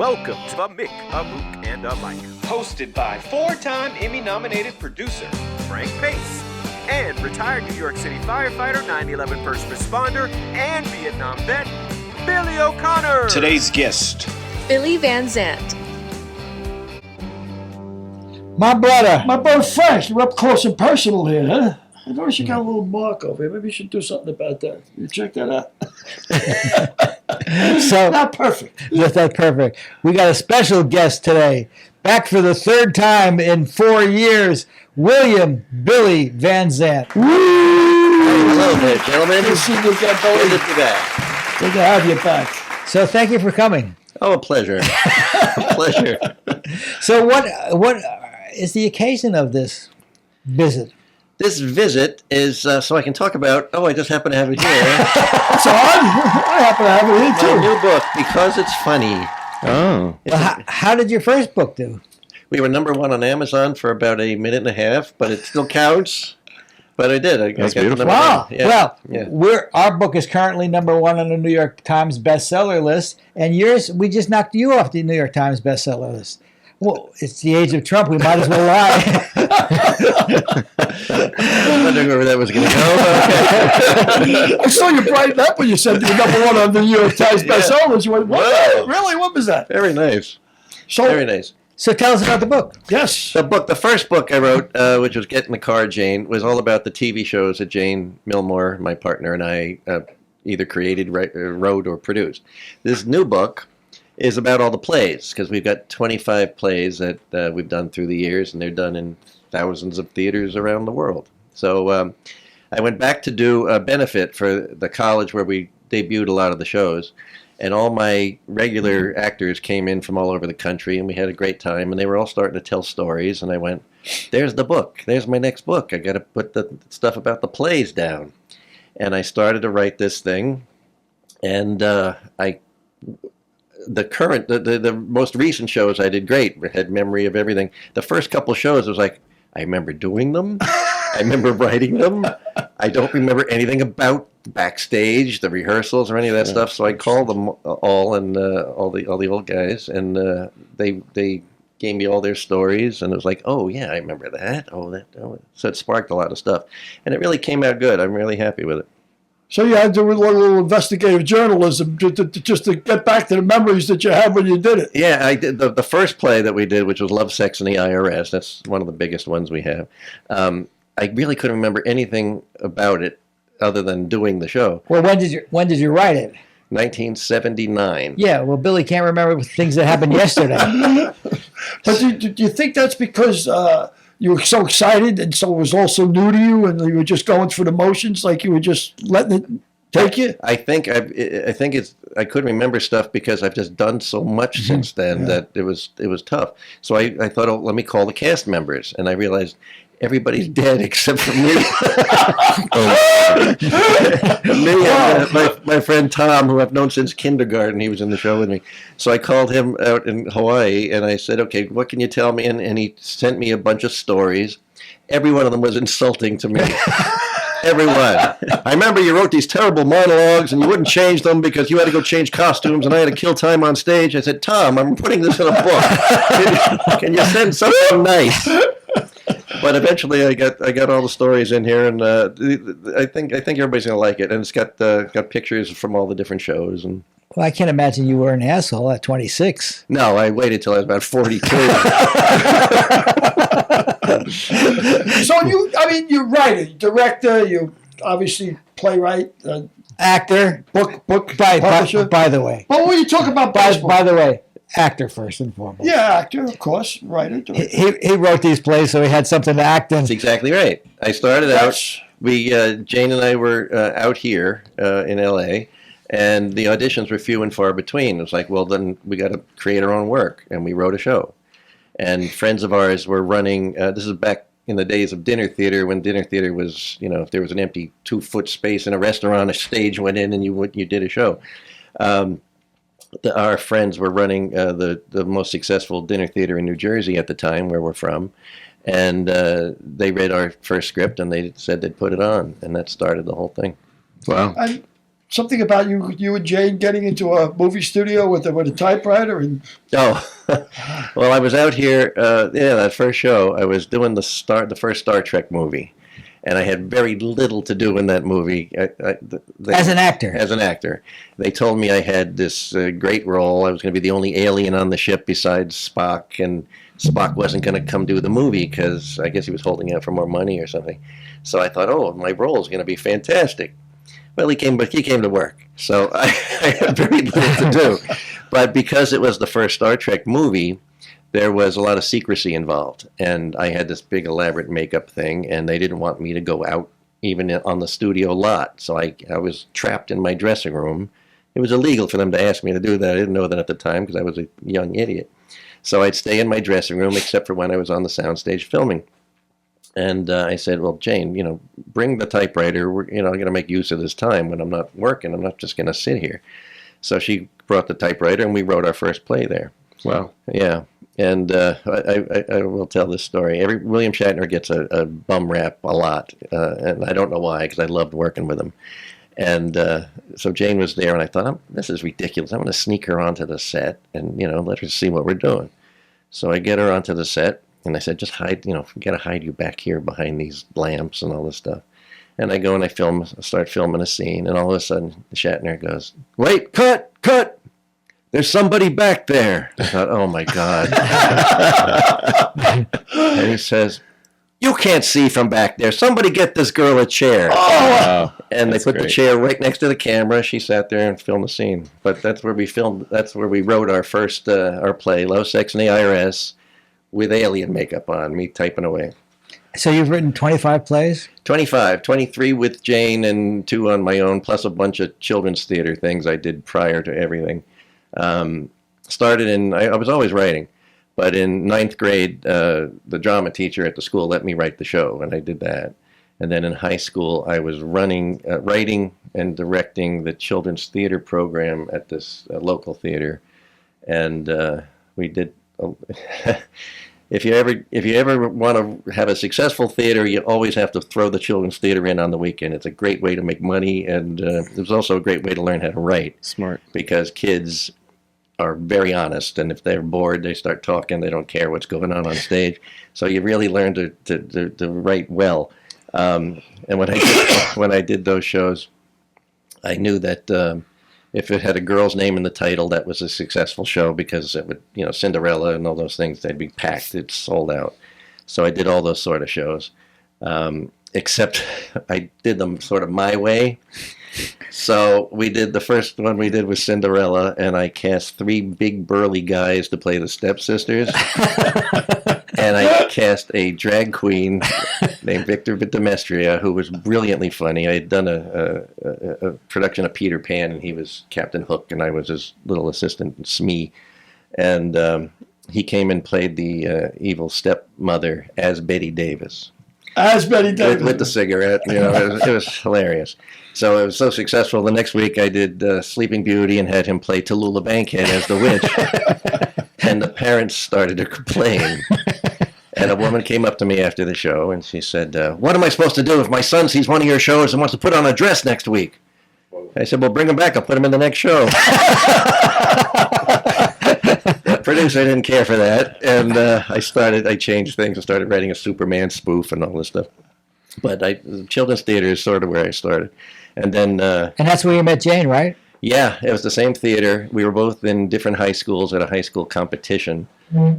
Welcome to a Mick, a Mook, and a Mike. Hosted by four-time Emmy-nominated producer Frank Pace and retired New York City firefighter, 9/11 first responder, and Vietnam vet, Billy O'Connor. Today's guest, Billy Van Zandt. My brother Frank, you're up close and personal here, huh? I noticed you got a little mark over here. Maybe you should do something about that. You check that out. So not perfect. That's not perfect. We got a special guest today, back for the third time in 4 years, William Billy Van Zandt. Woo! Hello there, gentlemen. Good to see you again, Billy. Good to be back. Good to have you back. So thank you for coming. Oh, a pleasure. A pleasure. So what is the occasion of this visit? This visit is so I can talk about, I just happen to have it here. That's odd. I happen to have it here, My too. new book, Because It's Funny. oh, Well, how did your first book do? We were #1 on Amazon for about a minute and a half, but it still counts. But I did. I That's got beautiful. #1. Wow. Yeah. Well, Yeah. our book is currently #1 on the New York Times bestseller list, and yours, we just knocked you off the New York Times bestseller list. Well, it's the age of Trump. We might as well lie. I wondering where that was going to go. I saw you brighten up when you said you were #1 on the New York Times bestsellers. You went, what? Whoa. Really? What was that? Very nice. So, Very nice. So tell us about the book. yes. The first book I wrote, which was Get in the Car, Jane, was all about the TV shows that Jane Milmore, my partner, and I either created, wrote, or produced. This new book is about all the plays, because we've got 25 plays that we've done through the years, and they're done in thousands of theaters around the world. So I went back to do a benefit for the college where we debuted a lot of the shows, and all my regular actors came in from all over the country, and we had a great time, and they were all starting to tell stories, and I went, there's the book. There's my next book. I got to put the stuff about the plays down. And I started to write this thing, and the most recent shows I did great. I had memory of everything. The first couple shows, I was like, I remember doing them. I remember writing them. I don't remember anything about backstage, the rehearsals, or any of that stuff. So I called them all, and all the old guys, and they gave me all their stories, and it was like, oh yeah, I remember that. So it sparked a lot of stuff, and it really came out good. I'm really happy with it. So you had to do a little investigative journalism just to get back to the memories that you had when you did it. Yeah, I did the first play that we did, which was Love, Sex, and the IRS. That's one of the biggest ones we have. I really couldn't remember anything about it other than doing the show. Well, when did you write it? 1979. Yeah, well, Billy can't remember things that happened yesterday. But do you think that's because you were so excited and so it was all so new to you and you were just going through the motions, like you were just letting it take you? I think I couldn't remember stuff because I've just done so much since then that it was tough. So I thought, oh, let me call the cast members, and I realized everybody's dead except for me. Me and my friend Tom, who I've known since kindergarten. He was in the show with me. So I called him out in Hawaii, and I said, okay, what can you tell me? And he sent me a bunch of stories. Every one of them was insulting to me. Everyone. I remember you wrote these terrible monologues, and you wouldn't change them because you had to go change costumes, and I had to kill time on stage. I said, Tom, I'm putting this in a book. Can you send something nice? But eventually, I got all the stories in here, and I think everybody's gonna like it. And it's got pictures from all the different shows. And Well, I can't imagine you were an asshole at 26. no, I waited till I was about 42. So you're writer, director, you obviously playwright, Actor. book By publisher. the way. But when you talk about baseball, By the way, actor first and foremost. yeah, actor, of course, writer, director. He wrote these plays, so he had something to act in. That's exactly right. I started out. Jane and I were out here in L.A., and the auditions were few and far between. It was like, well, then we got to create our own work, and we wrote a show. And friends of ours were running. This is back in the days of dinner theater, when dinner theater was, if there was an empty 2-foot space in a restaurant, a stage went in, and you did a show. Our friends were running the most successful dinner theater in New Jersey at the time, where we're from, and they read our first script, and they said they'd put it on, and that started the whole thing. wow. And something about you and Jane getting into a movie studio with a typewriter and. Oh, well, I was out here. That first show, I was doing the first Star Trek movie, and I had very little to do in that movie. As an actor. As an actor, they told me I had this great role. I was going to be the only alien on the ship besides Spock, and Spock wasn't going to come do the movie because I guess he was holding out for more money or something. So I thought, oh, my role is going to be fantastic. Well, he came to work, so I had very little to do. But because it was the first Star Trek movie, there was a lot of secrecy involved, and I had this big elaborate makeup thing, and they didn't want me to go out even on the studio lot. So I was trapped in my dressing room. It was illegal for them to ask me to do that. I didn't know that at the time because I was a young idiot. So I'd stay in my dressing room except for when I was on the soundstage filming. And I said, well, Jane, bring the typewriter. I'm going to make use of this time when I'm not working. I'm not just going to sit here. So she brought the typewriter, and we wrote our first play there. Wow. Yeah. And I will tell this story. William Shatner gets a bum rap a lot, and I don't know why, because I loved working with him. And so Jane was there, and I thought, this is ridiculous. I'm going to sneak her onto the set and, let her see what we're doing. So I get her onto the set, and I said, just hide, we got to hide you back here behind these lamps and all this stuff. And I go and I start filming a scene, and all of a sudden, Shatner goes, wait, cut! There's somebody back there. I thought, oh, my God. And he says, you can't see from back there. Somebody get this girl a chair. Oh, and they put the chair right next to the camera. She sat there and filmed the scene. But that's where we filmed. That's where we wrote our first our play, Love, Sex, and the IRS, with alien makeup on, me typing away. So you've written 25 plays? 25, 23 with Jane and 2 on my own, plus a bunch of children's theater things I did prior to everything. Started I was always writing. But in 9th grade, the drama teacher at the school let me write the show, and I did that. And then in high school, I was writing and directing the children's theater program at this local theater, and we did. If you ever want to have a successful theater, you always have to throw the children's theater in on the weekend. It's a great way to make money, and it was also a great way to learn how to write. Smart. Because kids are very honest, and if they're bored, they start talking. They don't care what's going on stage. So you really learn to write well. And when I did those shows, I knew that if it had a girl's name in the title, that was a successful show, because it would, Cinderella and all those things, they'd be packed. It's sold out. So I did all those sort of shows, except I did them sort of my way. So the first one we did was Cinderella, and I cast 3 big burly guys to play the stepsisters. And I cast a drag queen named Victor Vitamestria, who was brilliantly funny. I had done a production of Peter Pan, and he was Captain Hook, and I was his little assistant, Smee. And he came and played the evil stepmother as Betty Davis. As Betty Davis. With the cigarette. It was hilarious. So it was so successful. The next week I did Sleeping Beauty and had him play Tallulah Bankhead as the witch. And the parents started to complain. And a woman came up to me after the show, and she said, what am I supposed to do if my son sees one of your shows and wants to put on a dress next week? I said, well, bring him back. I'll put him in the next show. The producer didn't care for that, and I changed things and started writing a Superman spoof and all this stuff. But children's theater is sort of where I started. And then... and that's where you met Jane, right? Yeah, it was the same theater. We were both in different high schools at a high school competition.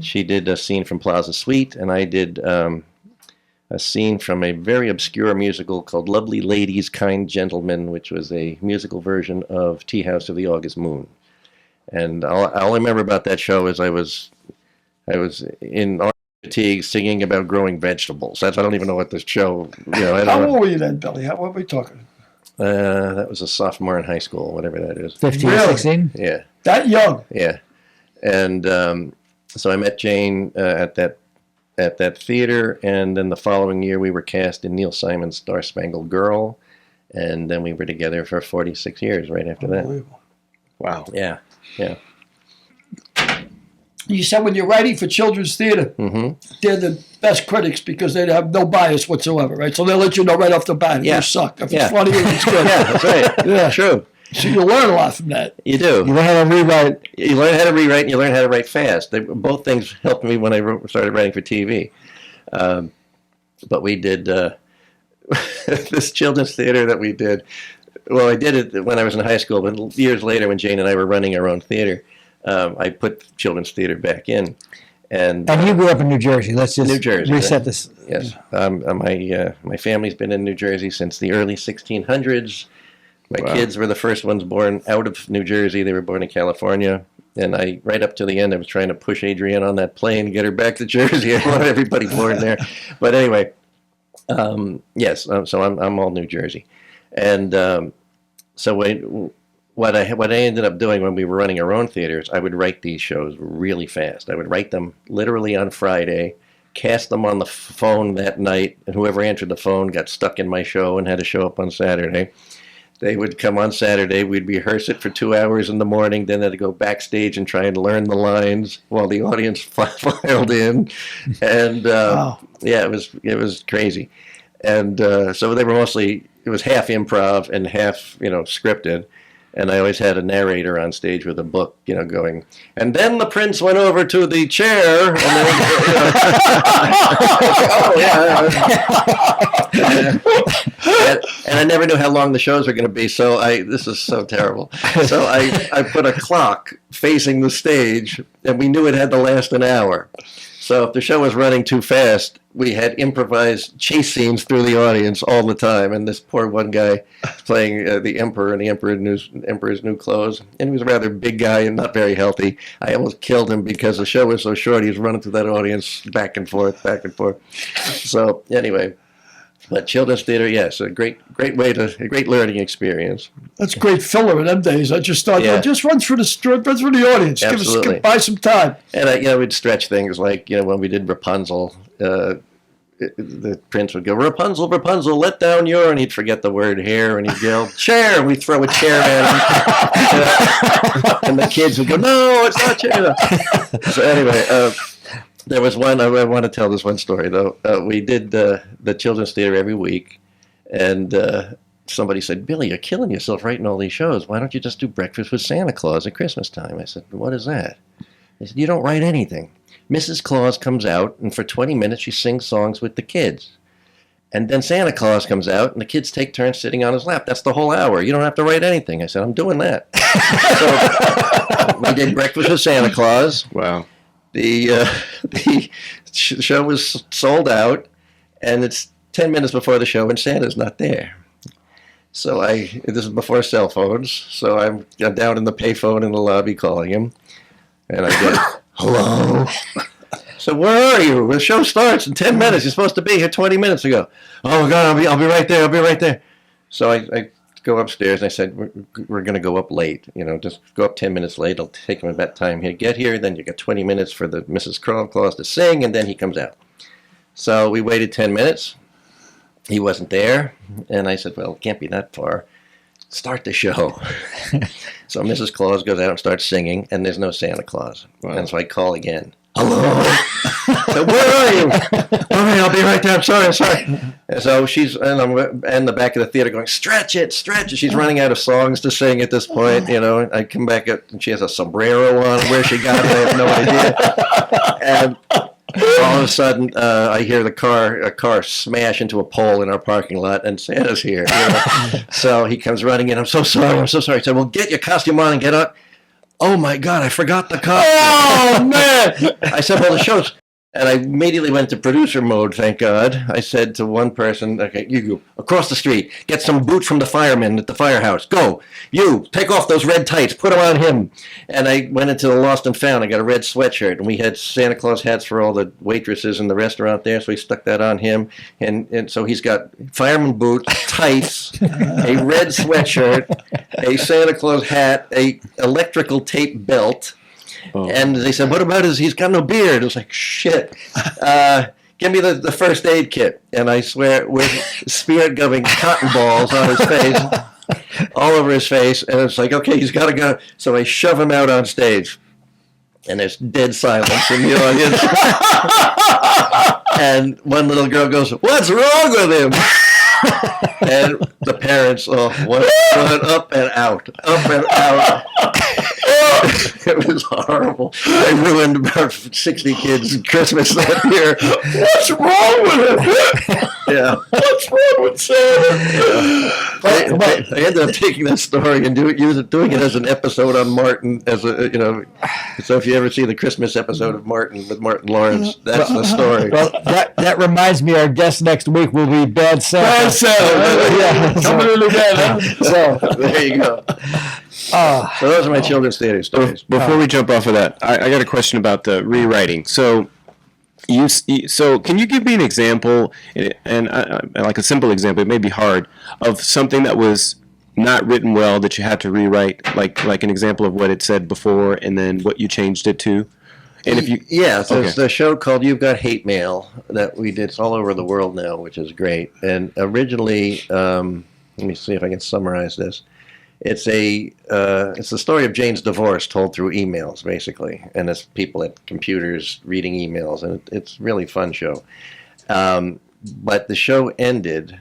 She did a scene from Plaza Suite, and I did a scene from a very obscure musical called Lovely Ladies, Kind Gentlemen, which was a musical version of Tea House of the August Moon. And all I remember about that show is I was in fatigue singing about growing vegetables. I don't even know what this show... How old were you then, Billy? What were we talking? That was a sophomore in high school, whatever that is. 15 or 16? Yeah. That young? Yeah. And so I met Jane at that theater, and then the following year we were cast in Neil Simon's Star Spangled Girl, and then we were together for 46 years right after that. Wow. Yeah. Yeah. You said when you're writing for children's theater, they're the best critics because they have no bias whatsoever, right? So they'll let you know right off the bat if you suck. If it's funny, if it's good. Yeah, that's right. Yeah, true. So you learn a lot from that. You do. You learn how to rewrite. You learn how to rewrite, and you learn how to write fast. Both things helped me when I started writing for TV. But we did this children's theater that we did. Well, I did it when I was in high school, but years later when Jane and I were running our own theater, I put children's theater back in. And you grew up in New Jersey. Let's just New Jersey, reset this. Yes. My family's been in New Jersey since the early 1600s. My kids were the first ones born out of New Jersey. They were born in California. And right up to the end, I was trying to push Adrienne on that plane and get her back to Jersey. I wanted everybody born there. But anyway, yes, so I'm all New Jersey. And so what I ended up doing when we were running our own theaters, I would write these shows really fast. I would write them literally on Friday, cast them on the phone that night, and whoever answered the phone got stuck in my show and had to show up on Saturday. They would come on Saturday, we'd rehearse it for 2 hours in the morning, then I'd go backstage and try and learn the lines while the audience filed in. And yeah, it was crazy. And so they were mostly, it was half improv and half, scripted. And I always had a narrator on stage with a book, going, and then the prince went over to the chair. And then, and I never knew how long the shows were going to be. So this is so terrible. So I put a clock facing the stage, and we knew it had to last an hour. So if the show was running too fast, we had improvised chase scenes through the audience all the time. And this poor one guy playing the Emperor in the Emperor's New Clothes. And he was a rather big guy and not very healthy. I almost killed him because the show was so short. He was running through that audience back and forth, back and forth. So anyway, but children's theater, yes, a great learning experience. That's great filler in them days. I just thought, just run through the audience. Absolutely. Buy some time. And we'd stretch things like, when we did Rapunzel, the prince would go, Rapunzel, Rapunzel, let down your, and he'd forget the word hair, and he'd yell, chair, and we'd throw a chair at him. And the kids would go, no, it's not chair. So anyway, there was one, I want to tell this one story, though. We did the children's theater every week, and somebody said, Billy, you're killing yourself writing all these shows. Why don't you just do Breakfast with Santa Claus at Christmas time? I said, what is that? They said, you don't write anything. Mrs. Claus comes out, and for 20 minutes she sings songs with the kids. And then Santa Claus comes out, and the kids take turns sitting on his lap. That's the whole hour. You don't have to write anything. I said, I'm doing that. So we did Breakfast with Santa Claus. Wow. The show was sold out, and it's 10 minutes before the show, and Santa's not there. So this is before cell phones, so I'm down in the payphone in the lobby calling him, and I get, hello? So where are you? The show starts in 10 minutes. You're supposed to be here 20 minutes ago. Oh, God, I'll be right there. I'll be right there. So I go upstairs, and I said, we're going to go up late. Just go up 10 minutes late. It'll take him about time here. Get here, then you get 20 minutes for the Mrs. Claus to sing, and then he comes out. So we waited 10 minutes. He wasn't there, and I said, well, it can't be that far. Start the show. So Mrs. Claus goes out and starts singing, and there's no Santa Claus. Wow. And so I call again. Hello? So where are you? All right, I'll be right there. I'm sorry. And so I'm in the back of the theater going, stretch it. She's running out of songs to sing at this point. I come back up, and she has a sombrero on. Where she got it, I have no idea. And all of a sudden, I hear a car smash into a pole in our parking lot, and Santa's here. So he comes running in. I'm so sorry. I said, well, get your costume on and get up. Oh, my God, I forgot the costume. Oh, man. I said, well, the show's... And I immediately went to producer mode, thank God. I said to one person, okay, you go across the street, get some boots from the firemen at the firehouse. Go. You, take off those red tights, put them on him. And I went into the Lost and Found. I got a red sweatshirt, and we had Santa Claus hats for all the waitresses in the restaurant there, so we stuck that on him. And so he's got fireman boots, tights, a red sweatshirt, a Santa Claus hat, a electrical tape belt. Oh. And they said, what about he's got no beard? It was like, shit. Give me the first aid kit. And I swear, with spirit gumming cotton balls on his face, all over his face. And it's like, okay, he's got to go. So I shove him out on stage. And there's dead silence in the audience. And one little girl goes, what's wrong with him? And the parents went up and out, up and out. It was horrible. I ruined about 60 kids' Christmas that year. What's wrong with it? Yeah. What's wrong with Santa? I ended up taking that story and doing it as an episode on Martin, so if you ever see the Christmas episode of Martin with Martin Lawrence, that's the story. Well, that reminds me, our guest next week will be Bad Santa. Bad Santa. Yeah. Coming in again, huh? So There you go. So those are my children's theater stories. Before we jump off of that, I got a question about the rewriting. So, can you give me an example, and like a simple example, it may be hard, of something that was not written well that you had to rewrite, like an example of what it said before, and then what you changed it to? And if you There's a show called You've Got Hate Mail that we did. It's all over the world now, which is great. And originally, let me see if I can summarize this. It's the story of Jane's divorce told through emails, basically, and it's people at computers reading emails, and it's a really fun show. But the show ended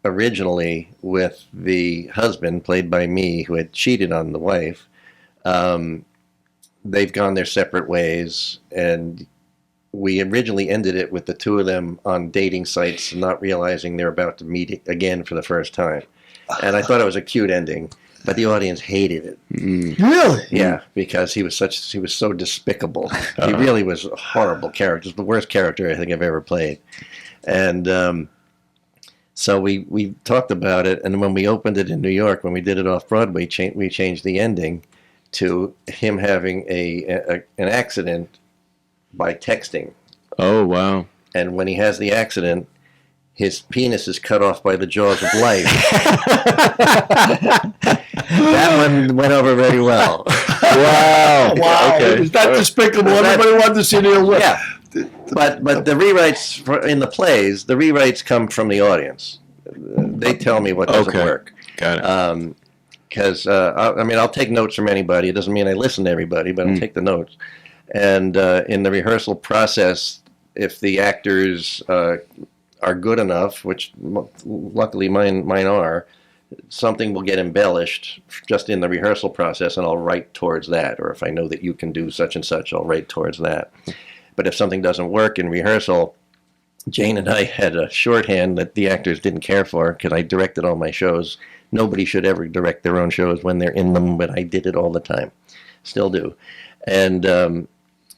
originally with the husband, played by me, who had cheated on the wife. They've gone their separate ways, and we originally ended it with the two of them on dating sites, not realizing they're about to meet again for the first time. And I thought it was a cute ending, but the audience hated it. Really? Yeah, because he was so despicable. He really was a horrible character. The worst character I think I've ever played. And so we talked about it, and when we opened it in New York, when we did it off Broadway, we changed the ending to him having an accident by texting. Oh, wow. And when he has the accident, his penis is cut off by the jaws of life. That one went over very well. Wow. Wow. Okay. Is that despicable? Everybody wanted to see Neil Will. Yeah. But the rewrites in the plays, the rewrites come from the audience. They tell me what doesn't work. Got it. Because, I'll take notes from anybody. It doesn't mean I listen to everybody, but I'll take the notes. And in the rehearsal process, if the actors are good enough, which luckily mine are, something will get embellished just in the rehearsal process, and I'll write towards that. Or if I know that you can do such and such, I'll write towards that. But if something doesn't work in rehearsal, Jane and I had a shorthand that the actors didn't care for, because I directed all my shows. Nobody should ever direct their own shows when they're in them, but I did it all the time. Still do. And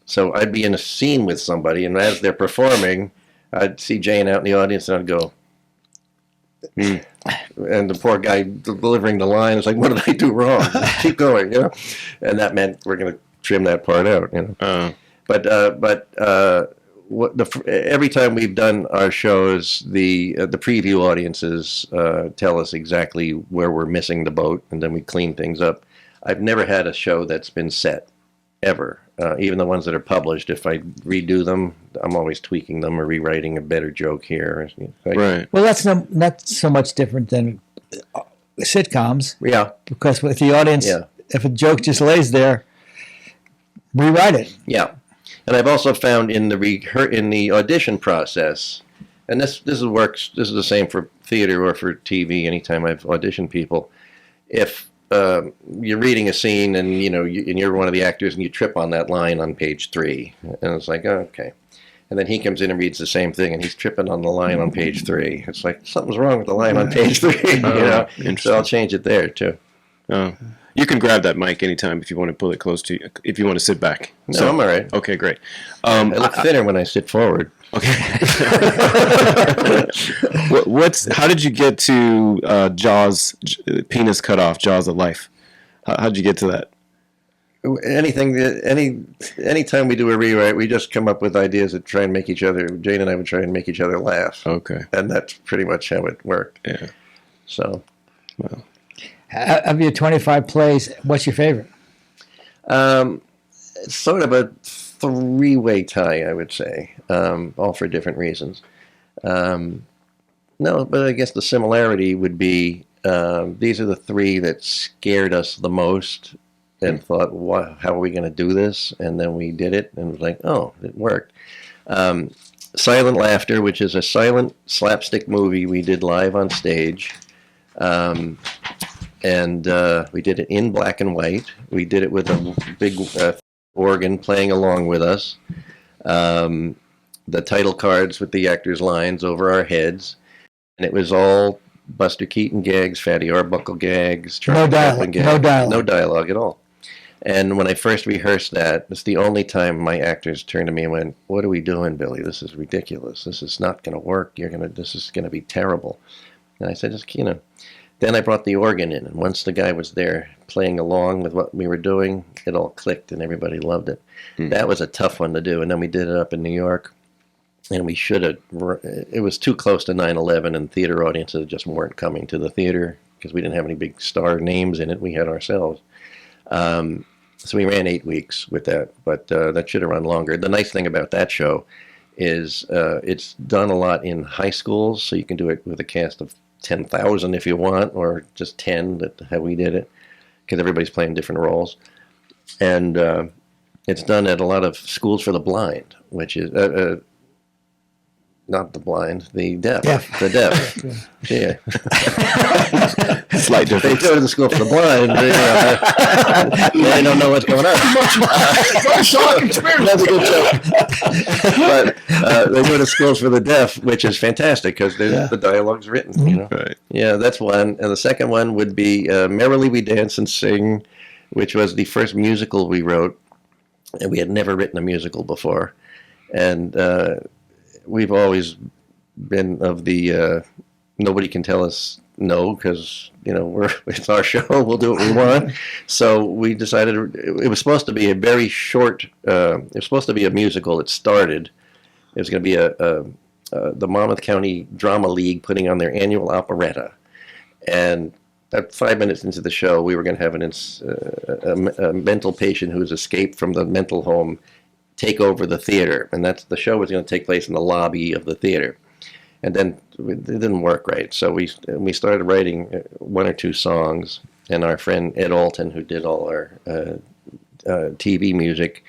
so I'd be in a scene with somebody, and as they're performing, I'd see Jane out in the audience, and I'd go, and the poor guy delivering the line is like, "What did I do wrong? Keep going," And that meant we're going to trim that part out, Every time we've done our shows, the preview audiences tell us exactly where we're missing the boat, and then we clean things up. I've never had a show that's been set, ever. Even the ones that are published, if I redo them, I'm always tweaking them or rewriting a better joke here. Right. Well, that's not so much different than sitcoms. Yeah. Because with the audience, if a joke just lays there, rewrite it. Yeah. And I've also found in the audition process, and this works. This is the same for theater or for TV. Anytime I've auditioned people, if you're reading a scene and you're one of the actors and you trip on that line on page 3, and it's like, oh, okay, and then he comes in and reads the same thing and he's tripping on the line on page 3. It's like something's wrong with the line on page 3. So I'll change it there too. Oh. You can grab that mic anytime if you want to pull it close to you, if you want to sit back. No, I'm all right. Okay, great. I look thinner when I sit forward. Okay. How did you get to Jaws, penis cut off, Jaws of Life? How did you get to that? Anytime we do a rewrite, we just come up with ideas that try and make each other, Jane and I would try and make each other laugh. Okay. And that's pretty much how it worked. Yeah. So. Well. Of your 25 plays, what's your favorite? It's sort of a 3-way tie, I would say, all for different reasons. No, but I guess the similarity would be these are the 3 that scared us the most and thought, how are we going to do this? And then we did it, and it was like, oh, it worked. Silent Laughter, which is a silent slapstick movie we did live on stage. And we did it in black and white. We did it with a big organ playing along with us. The title cards with the actors' lines over our heads. And it was all Buster Keaton gags, Fatty Arbuckle gags, Charlie Chaplin gags. No dialogue at all. And when I first rehearsed that, it's the only time my actors turned to me and went, "What are we doing, Billy? This is ridiculous. This is not going to work. This is going to be terrible." And I said, just, Then I brought the organ in, and once the guy was there playing along with what we were doing, it all clicked, and everybody loved it. That was a tough one to do, and then we did it up in New York, and we should have. It was too close to 9/11, and theater audiences just weren't coming to the theater because we didn't have any big star names in it. We had ourselves. So we ran 8 weeks with that, but that should have run longer. The nice thing about that show is it's done a lot in high schools, so you can do it with a cast of 10,000 if you want, or just 10, how we did it, because everybody's playing different roles. And it's done at a lot of schools for the blind, which is not the blind, the deaf. The deaf. Yeah. Slight difference. They go to the school for the blind. They don't know what's going on. That's a good joke. But they go to schools for the deaf, which is fantastic because the dialogue's written. Right. Yeah, that's one. And the second one would be Merrily We Dance and Sing, which was the first musical we wrote. And we had never written a musical before. And we've always been of the nobody can tell us no because it's our show. We'll do what we want. So we decided it was supposed to be a very short. It was supposed to be a musical. It started. It was going to be the Monmouth County Drama League putting on their annual operetta, and at 5 minutes into the show, we were going to have a mental patient who's escaped from the mental home take over the theater, and the show was going to take place in the lobby of the theater. And then it didn't work right, so we started writing one or two songs, and our friend Ed Alton, who did all our TV music,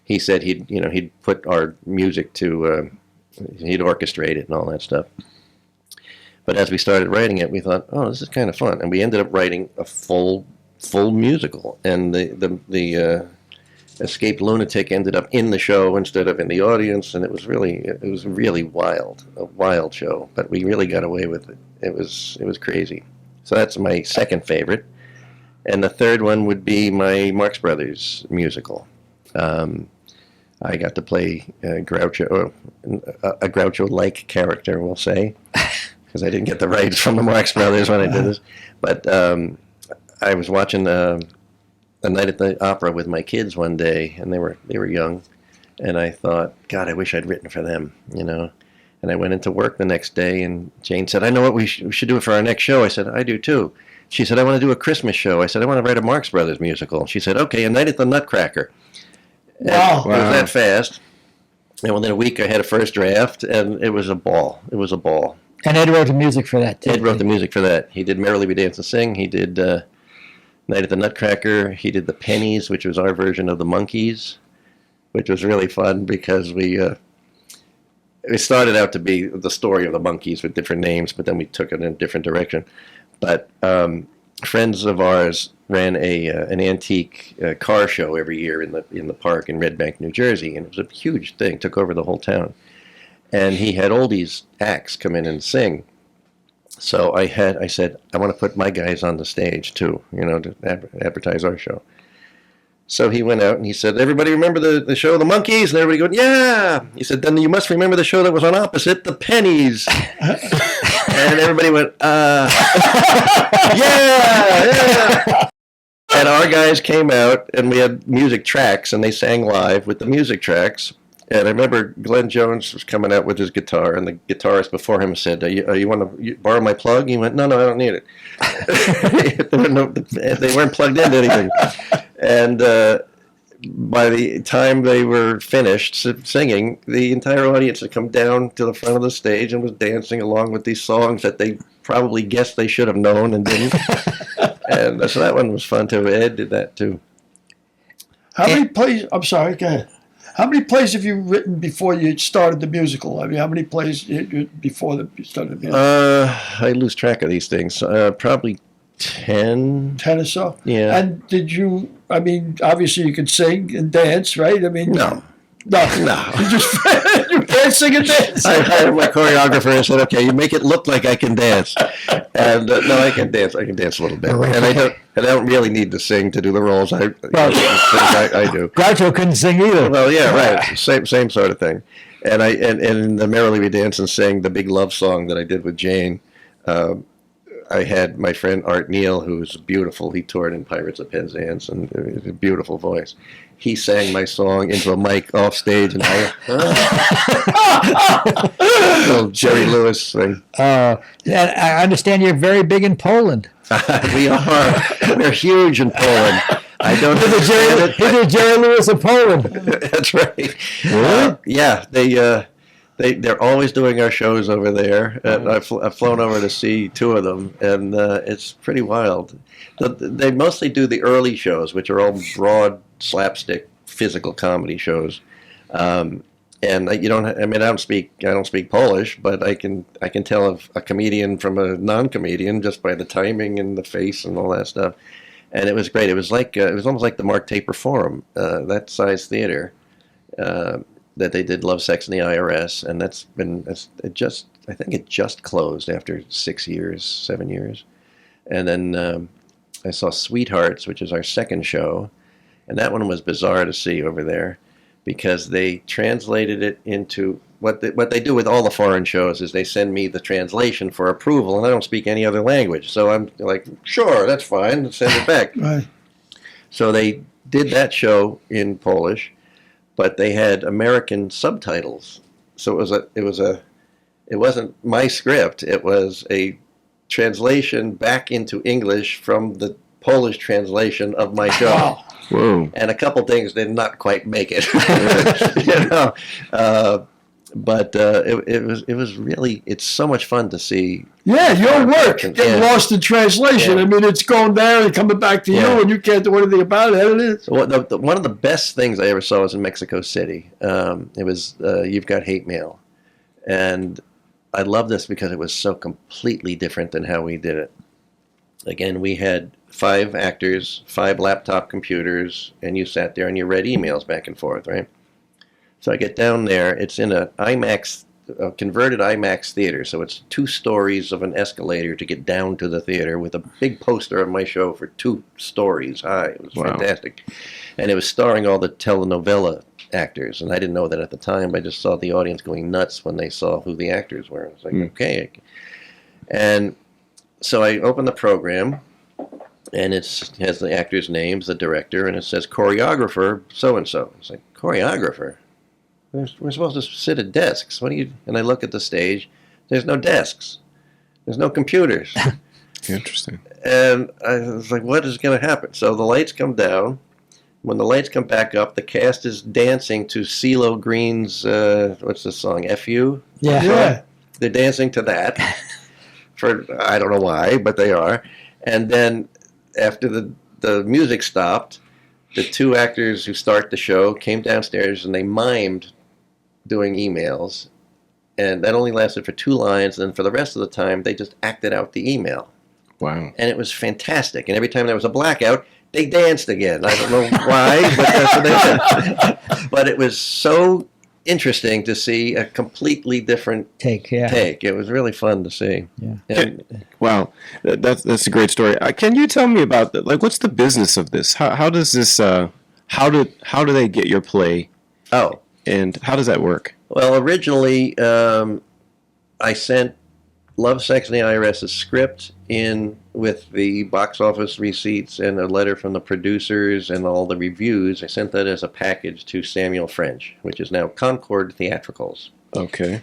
he said he'd put our music to he'd orchestrate it and all that stuff. But as we started writing it, we thought, oh, this is kind of fun, and we ended up writing a full musical, and the escaped lunatic ended up in the show instead of in the audience, and it was really wild, a wild show. But we really got away with it. It was crazy. So that's my second favorite, and the third one would be my Marx Brothers musical. I got to play Groucho, or a Groucho-like character, we'll say, because I didn't get the rights from the Marx Brothers when I did this. But I was watching A Night at the Opera with my kids one day, and they were young, and I thought, God, I wish I'd written for them, And I went into work the next day, and Jane said, I know what we should do it for our next show. I said, I do too. She said, I want to do a Christmas show. I said, I want to write a Marx Brothers musical. She said, okay, A Night at the Nutcracker. Wow. It was that fast. And within a week, I had a first draft, and it was a ball. It was a ball. And Ed wrote the music for that, too. Ed wrote the music for that. He did Merrily We Dance and Sing. He did Night at the Nutcracker. He did The Pennies, which was our version of the Monkees, which was really fun because it started out to be the story of the Monkees with different names, but then we took it in a different direction. But friends of ours ran an antique car show every year in the park in Red Bank, New Jersey, and it was a huge thing. Took over the whole town, and he had oldies acts come in and sing. So I said, I want to put my guys on the stage too, to advertise our show. So he went out and he said, everybody remember the show The Monkees? And everybody going, yeah. He said, then you must remember the show that was on opposite, The Pennies. And everybody went, yeah. And our guys came out and we had music tracks and they sang live with the music tracks. And I remember Glenn Jones was coming out with his guitar, and the guitarist before him said, you want to borrow my plug? He went, no, I don't need it. They weren't plugged into anything. And by the time they were finished singing, the entire audience had come down to the front of the stage and was dancing along with these songs that they probably guessed they should have known and didn't. And so that one was fun, too. Ed did that, too. How many plays? I'm sorry, go ahead. How many plays have you written before you started the musical? I mean, how many plays before you started the musical? I lose track of these things. Probably 10. 10 or so? Yeah. And did you, I mean, obviously you could sing and dance, right? I mean, No. No. No. You can't sing and dance. I hired my choreographer and said, "Okay, you make it look like I can dance." And no, I can dance. I can dance a little bit, and I don't really need to sing to do the roles. I do. Groucho couldn't sing either. Well, yeah, right. Same sort of thing. And in the Merrily We Dance and sang the big love song that I did with Jane. I had my friend Art Neal, who's beautiful. He toured in Pirates of Penzance, and has a beautiful voice. He sang my song into a mic off stage, and little Jerry Lewis thing. And I understand you're very big in Poland. We are. We're huge in Poland. I don't understand it. He's a Jerry Lewis of Poland. That's right. Really? Yeah, they're always doing our shows over there. I've flown over to see 2 of them, and it's pretty wild. They mostly do the early shows, which are all broad slapstick physical comedy shows. And you don't. I mean, I don't speak Polish, but I can tell a comedian from a non-comedian just by the timing and the face and all that stuff. And it was great. It was like it was almost like the Mark Taper Forum, that size theater. That they did Love, Sex, and the IRS, and I think it just closed after 7 years. And then I saw Sweethearts, which is our second show, and that one was bizarre to see over there because they translated it into what they do with all the foreign shows is they send me the translation for approval, and I don't speak any other language, so I'm like, sure, that's fine, send it back. Right. So they did that show in Polish. But they had American subtitles, so it wasn't my script. It was a translation back into English from the Polish translation of my show. Wow. Whoa. And a couple things did not quite make it, But it was really, it's so much fun to see. Yeah, your work getting lost in translation. Yeah. I mean, it's going there and coming back to you, and you can't do anything about it. It is. So one of the best things I ever saw was in Mexico City. It was You've Got Hate Mail. And I love this because it was so completely different than how we did it. Again, we had 5 actors, 5 laptop computers, and you sat there and you read emails back and forth, right? So I get down there. It's in a converted IMAX theater, so it's 2 stories of an escalator to get down to the theater with a big poster of my show for 2 stories high. It was fantastic. And it was starring all the telenovela actors, and I didn't know that at the time. I just saw the audience going nuts when they saw who the actors were. I was like, okay. And so I opened the program, and it has the actors' names, the director, and it says choreographer so-and-so. It's like, choreographer? We're supposed to sit at desks. And I look at the stage. There's no desks. There's no computers. Interesting. And I was like, what is going to happen? So the lights come down. When the lights come back up, the cast is dancing to CeeLo Green's, what's the song, F.U.? Yeah. They're dancing to that. I don't know why, but they are. And then after the music stopped, the 2 actors who start the show came downstairs and they mimed doing emails, and that only lasted for 2 lines, and for the rest of the time they just acted out the email. Wow. And it was fantastic, and every time there was a blackout, they danced again. I don't know why, but that's what they did. But it was so interesting to see a completely different take. It was really fun to see. Yeah. Wow, that's a great story. Can you tell me about what's the business of this? How does this? How do they get your play? Oh, and how does that work? Well, originally I sent Love, Sex, and the IRS's script in with the box office receipts and a letter from the producers and all the reviews. I sent that as a package to Samuel French, which is now Concord Theatricals. Okay.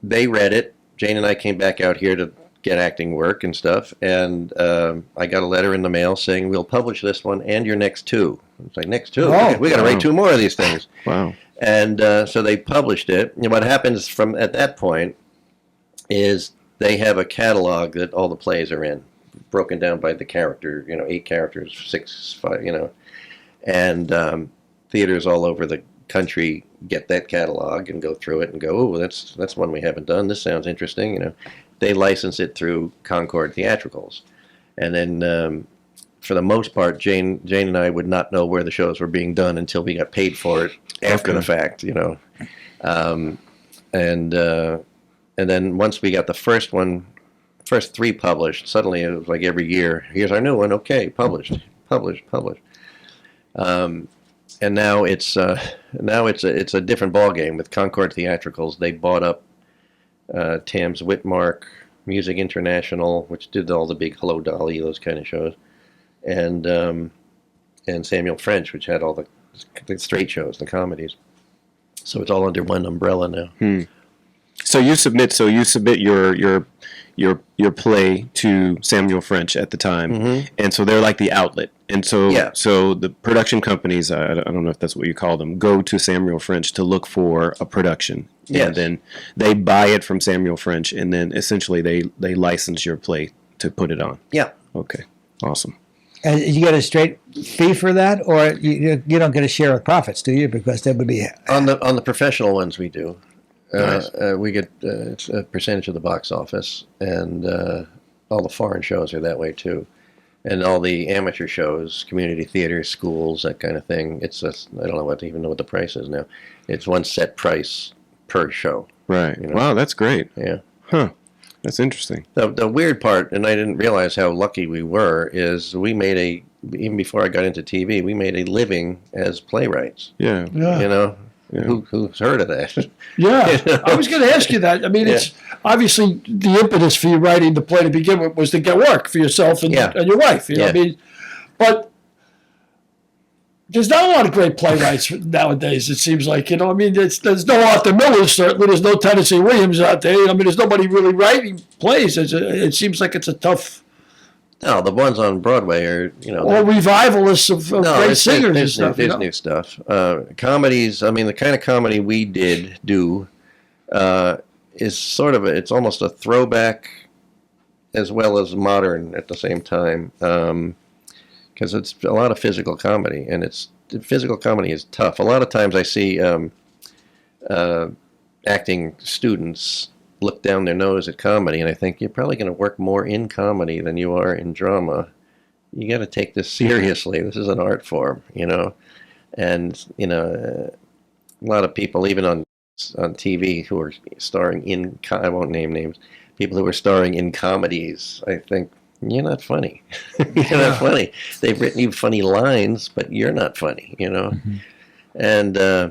They read it. Jane and I came back out here to get acting work and stuff, and I got a letter in the mail saying, we'll publish this one and your next 2. It's like, next 2? Oh, we got to write 2 more of these things. Wow. And so they published it. And what happens from at that point is they have a catalog that all the plays are in, broken down by the character, 8 characters, 6, 5, and theaters all over the country get that catalog and go through it and go, oh, that's one we haven't done. This sounds interesting. You know, they license it through Concord Theatricals, and then for the most part, Jane and I would not know where the shows were being done until we got paid for it after the fact. You know, and then once we got the first 3 published, suddenly it was like every year, here's our new one. Okay, published. And now it's a different ballgame with Concord Theatricals. They bought up Tams Whitmark, Music International, which did all the big Hello Dolly, those kind of shows, and Samuel French, which had all the straight shows, the comedies. So it's all under one umbrella now. So you submit your play to Samuel French at the time, and so they're like the outlet. And so so the production companies, I don't know if that's what you call them, go to Samuel French to look for a production. Yes. And then they buy it from Samuel French, and then essentially they license your play to put it on. Yeah. Okay. Awesome. And you get a straight fee for that, or you don't get a share of profits, do you? Because that would be On the professional ones we do. Nice. We get it's a percentage of the box office, and all the foreign shows are that way too, and all the amateur shows, community theaters, schools, that kind of thing. I don't even know what the price is now. It's one set price per show. Right. You know? Wow, that's great. Yeah. Huh. That's interesting. The weird part, and I didn't realize how lucky we were, is we made even before I got into TV, we made a living as playwrights. Yeah. Yeah. You know. Yeah. Who's heard of that? Yeah, You know? I was going to ask you that. I mean, it's obviously the impetus for you writing the play to begin with was to get work for yourself and your wife. You know, I mean, but there's not a lot of great playwrights nowadays. It seems like, you know, I mean, there's no Arthur Miller, certainly. There's no Tennessee Williams out there. I mean, there's nobody really writing plays. It seems like it's a tough. No, the ones on Broadway are, you know. Or revivalists of great singers and stuff. There's new stuff. Comedies, I mean, the kind of comedy we do is sort of it's almost a throwback as well as modern at the same time, because it's a lot of physical comedy, and physical comedy is tough. A lot of times I see acting students look down their nose at comedy, and I think you're probably going to work more in comedy than you are in drama. You got to take this seriously. This is an art form, you know. And you know, a lot of people, even on TV, who are starring in I won't name names. People who are starring in comedies, I think you're not funny. You're not funny. They've written you funny lines, but you're not funny, you know. And I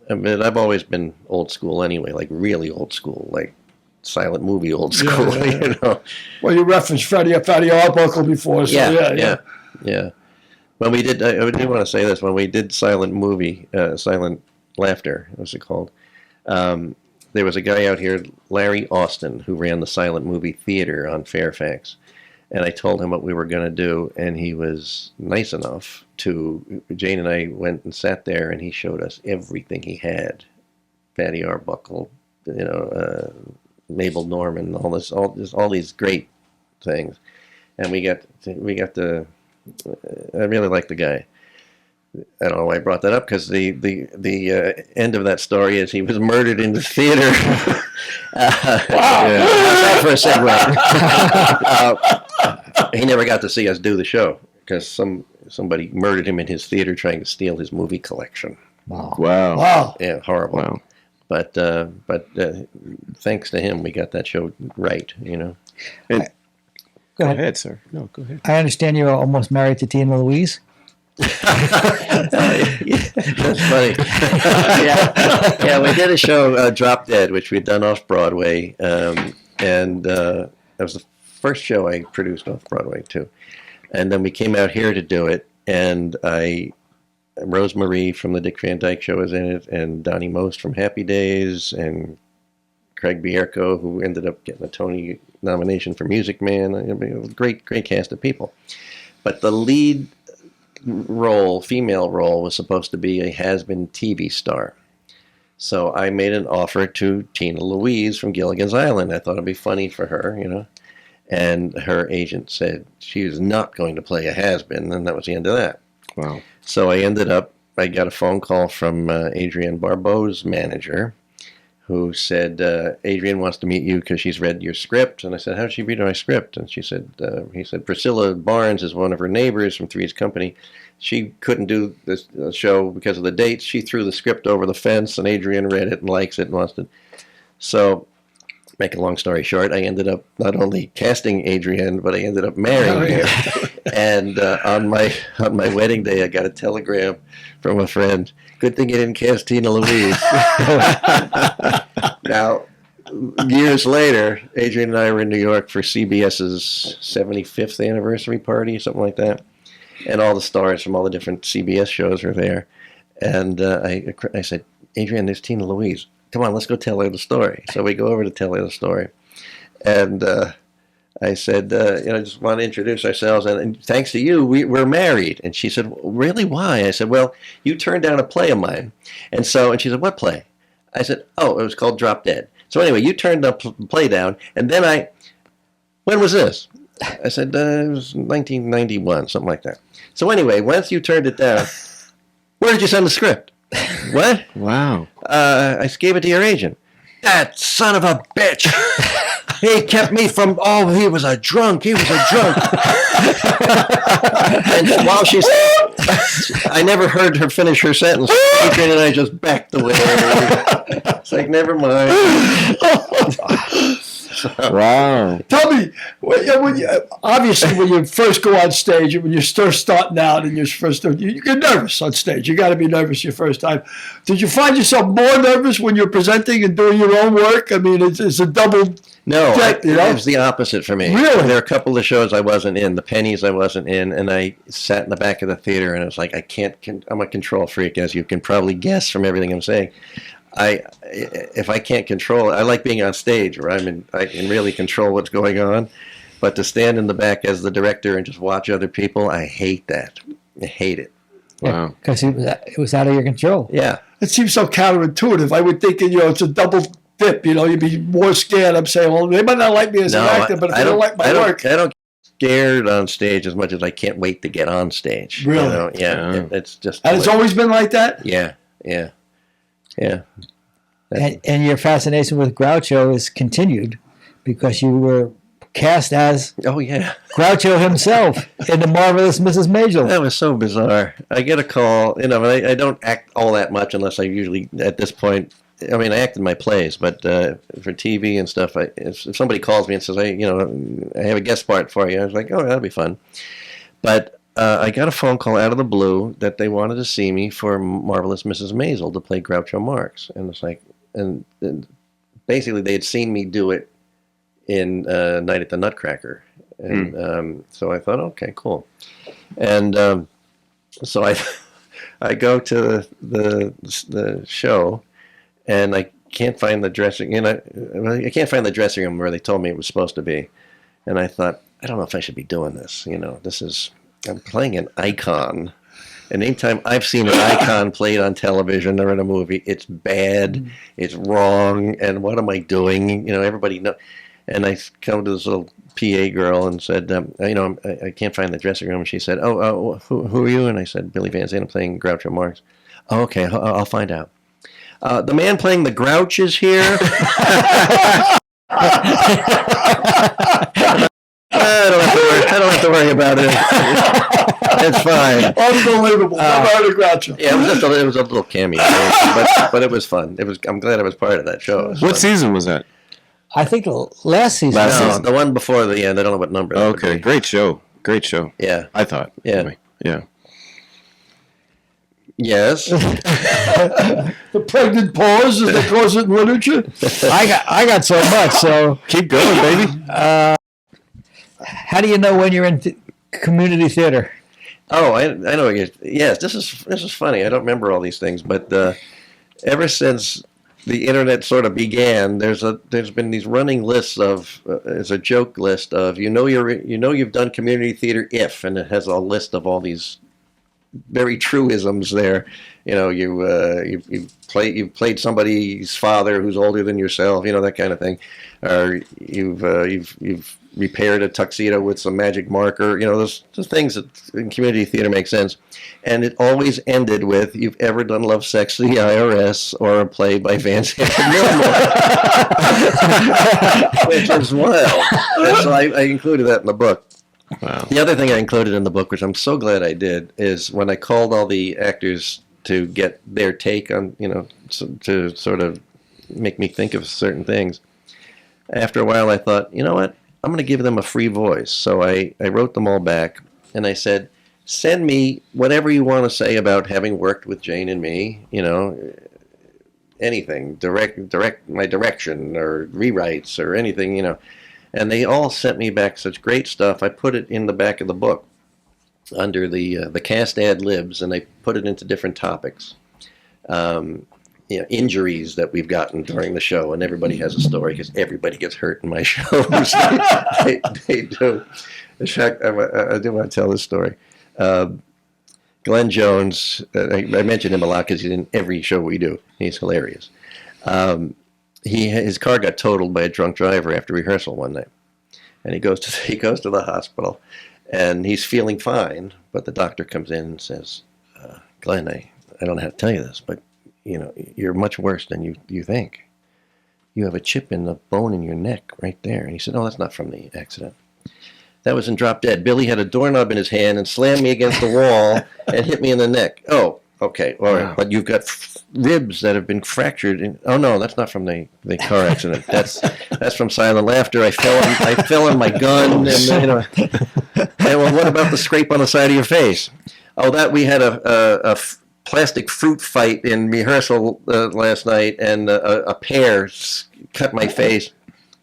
mean, I've always been old school anyway, like really old school, like silent movie old school, you know. Well, you referenced Fatty Arbuckle before, so yeah. When we did, I do want to say this, when we did silent movie, Silent Laughter, what's it called? There was a guy out here, Larry Austin, who ran the silent movie theater on Fairfax. And I told him what we were going to do, and he was nice enough to, Jane and I went and sat there, and he showed us everything he had. Fatty Arbuckle, you know, Mabel Norman, all these great things. And we got the, I really like the guy. I don't know why I brought that up, because the end of that story is he was murdered in the theater. Wow. That's for a segue. He never got to see us do the show because somebody murdered him in his theater trying to steal his movie collection. Wow. Yeah, horrible. Wow. But thanks to him, we got that show right, you know. Go ahead, sir. No, go ahead. I understand you were almost married to Tina Louise. That's funny. Yeah, we did a show, Drop Dead, which we'd done off Broadway, and that was the first show I produced off Broadway too. And then we came out here to do it, and Rose Marie from the Dick Van Dyke Show was in it, and Donnie Most from Happy Days, and Craig Bierko, who ended up getting a Tony nomination for Music Man. I mean, it was a great cast of people. But the lead role, female role, was supposed to be a has-been TV star. So I made an offer to Tina Louise from Gilligan's Island. I thought it'd be funny for her, you know. And her agent said she was not going to play a has-been, and that was the end of that. Wow. So I ended up I got a phone call from Adrienne Barbeau's manager, who said, Adrienne wants to meet you because she's read your script. And I said, how did she read my script? And he said, Priscilla Barnes is one of her neighbors from Three's Company. She couldn't do this show because of the dates. She threw the script over the fence, and Adrienne read it and likes it and wants to. So, make a long story short, I ended up not only casting Adrienne, but I ended up marrying her. And on my wedding day, I got a telegram from a friend. Good thing you didn't cast Tina Louise. Now, years later, Adrienne and I were in New York for CBS's 75th anniversary party, something like that. And all the stars from all the different CBS shows were there. And I said, Adrienne, there's Tina Louise. Come on, let's go tell her the story. So we go over to tell her the story. And I said, I just want to introduce ourselves. And thanks to you, we're married. And she said, really, why? I said, well, you turned down a play of mine. And she said, what play? I said, oh, it was called Drop Dead. So anyway, you turned the play down. And then when was this? I said, it was 1991, something like that. So anyway, once you turned it down, where did you send the script? What? Wow. I gave it to your agent. That son of a bitch. He kept me from, he was a drunk. He was a drunk. And while she's, I never heard her finish her sentence. Adrienne and I just backed away. It's like, never mind. Wow. Tell me, obviously, when you first go on stage, when you're still starting out and you get nervous on stage. You got to be nervous your first time. Did you find yourself more nervous when you're presenting and doing your own work? I mean, it's a double. No, it was the opposite for me. Really? There are a couple of shows I wasn't in. The Pennies I wasn't in, and I sat in the back of the theater, and I was like, I'm a control freak, as you can probably guess from everything I'm saying. If I can't control it, I like being on stage where I can really control what's going on. But to stand in the back as the director and just watch other people, I hate that. I hate it. Wow. Because it was out of your control. Yeah. It seems so counterintuitive. I would think, it's a double dip. You'd be more scared. I'm saying, well, they might not like me as an actor, but if they don't like my work. I don't get scared on stage as much as I can't wait to get on stage. Really? Yeah. It's just. And it's always been like that? Yeah. And your fascination with Groucho is continued because you were cast as Groucho himself in The Marvelous Mrs. Maisel. That was so bizarre. I get a call, I don't act all that much unless I usually, at this point, I act in my plays, but for TV and stuff, if somebody calls me and says, I have a guest part for you, I was like, oh, that'll be fun. But I got a phone call out of the blue that they wanted to see me for Marvelous Mrs. Maisel to play Groucho Marx. And it's like, and basically they had seen me do it in Night at the Nutcracker. And so I thought, okay, cool. And so I go to the show, and I can't find the dressing. I can't find the dressing room where they told me it was supposed to be. And I thought, I don't know if I should be doing this. I'm playing an icon. And anytime I've seen an icon played on television or in a movie, it's bad, it's wrong, and what am I doing? Everybody knows. And I come to this little PA girl and said, I can't find the dressing room. And she said, who are you? And I said, Billy Van Zandt, I'm playing Groucho Marx. Oh, okay, I'll find out. The man playing the Grouch is here. I don't have to worry about it. It's fine. Unbelievable. Groucho. Yeah, it was a little cameo, but it was fun. I'm glad I was part of that show. What season was that? I think last season. No, the one before the end. I don't know what number. Okay, great show. Yeah, I thought. Yeah, anyway. Yeah. Yes. The pregnant pause, as they call it in literature. I got so much. So keep going, baby. How do you know when you're in community theater? Oh, I know. Yes, this is funny. I don't remember all these things, but ever since the internet sort of began, there's been these running lists of it's a joke list of you've done community theater if, and it has a list of all these very truisms there. You've played somebody's father who's older than yourself, that kind of thing, or you've repaired a tuxedo with some magic marker. You know, those things that in community theater make sense. And it always ended with, "You've ever done Love, Sex, the IRS, or a play by Van Zandt and Milmore?" Which is wild. And so I included that in the book. Wow. The other thing I included in the book, which I'm so glad I did, is when I called all the actors to get their take on, you know, to sort of make me think of certain things. After a while, I thought, you know what? I'm going to give them a free voice. So I wrote them all back, and I said, send me whatever you want to say about having worked with Jane and me, you know, anything, direct my direction or rewrites or anything, you know. And they all sent me back such great stuff. I put it in the back of the book under the cast ad libs, and I put it into different topics. You know, injuries that we've gotten during the show, and everybody has a story because everybody gets hurt in my shows. they do. In fact, I do want to tell this story. Glenn Jones, I mentioned him a lot because he's in every show we do. He's hilarious. His car got totaled by a drunk driver after rehearsal one night, and he goes to the hospital, and he's feeling fine, but the doctor comes in and says, "Glenn, I don't know how to tell you this, but you know, you're much worse than you think. You have a chip in the bone in your neck right there." And he said, "Oh, that's not from the accident. That was in Drop Dead. Billy had a doorknob in his hand and slammed me against the wall and hit me in the neck." "Oh, okay, all right. Wow. But you've got ribs that have been fractured." "Oh no, that's not from the car accident. That's from silent laughter. I fell on my gun, and you know." "Hey, well, what about the scrape on the side of your face?" "Oh, that we had a plastic fruit fight in rehearsal last night, and a pear cut my face."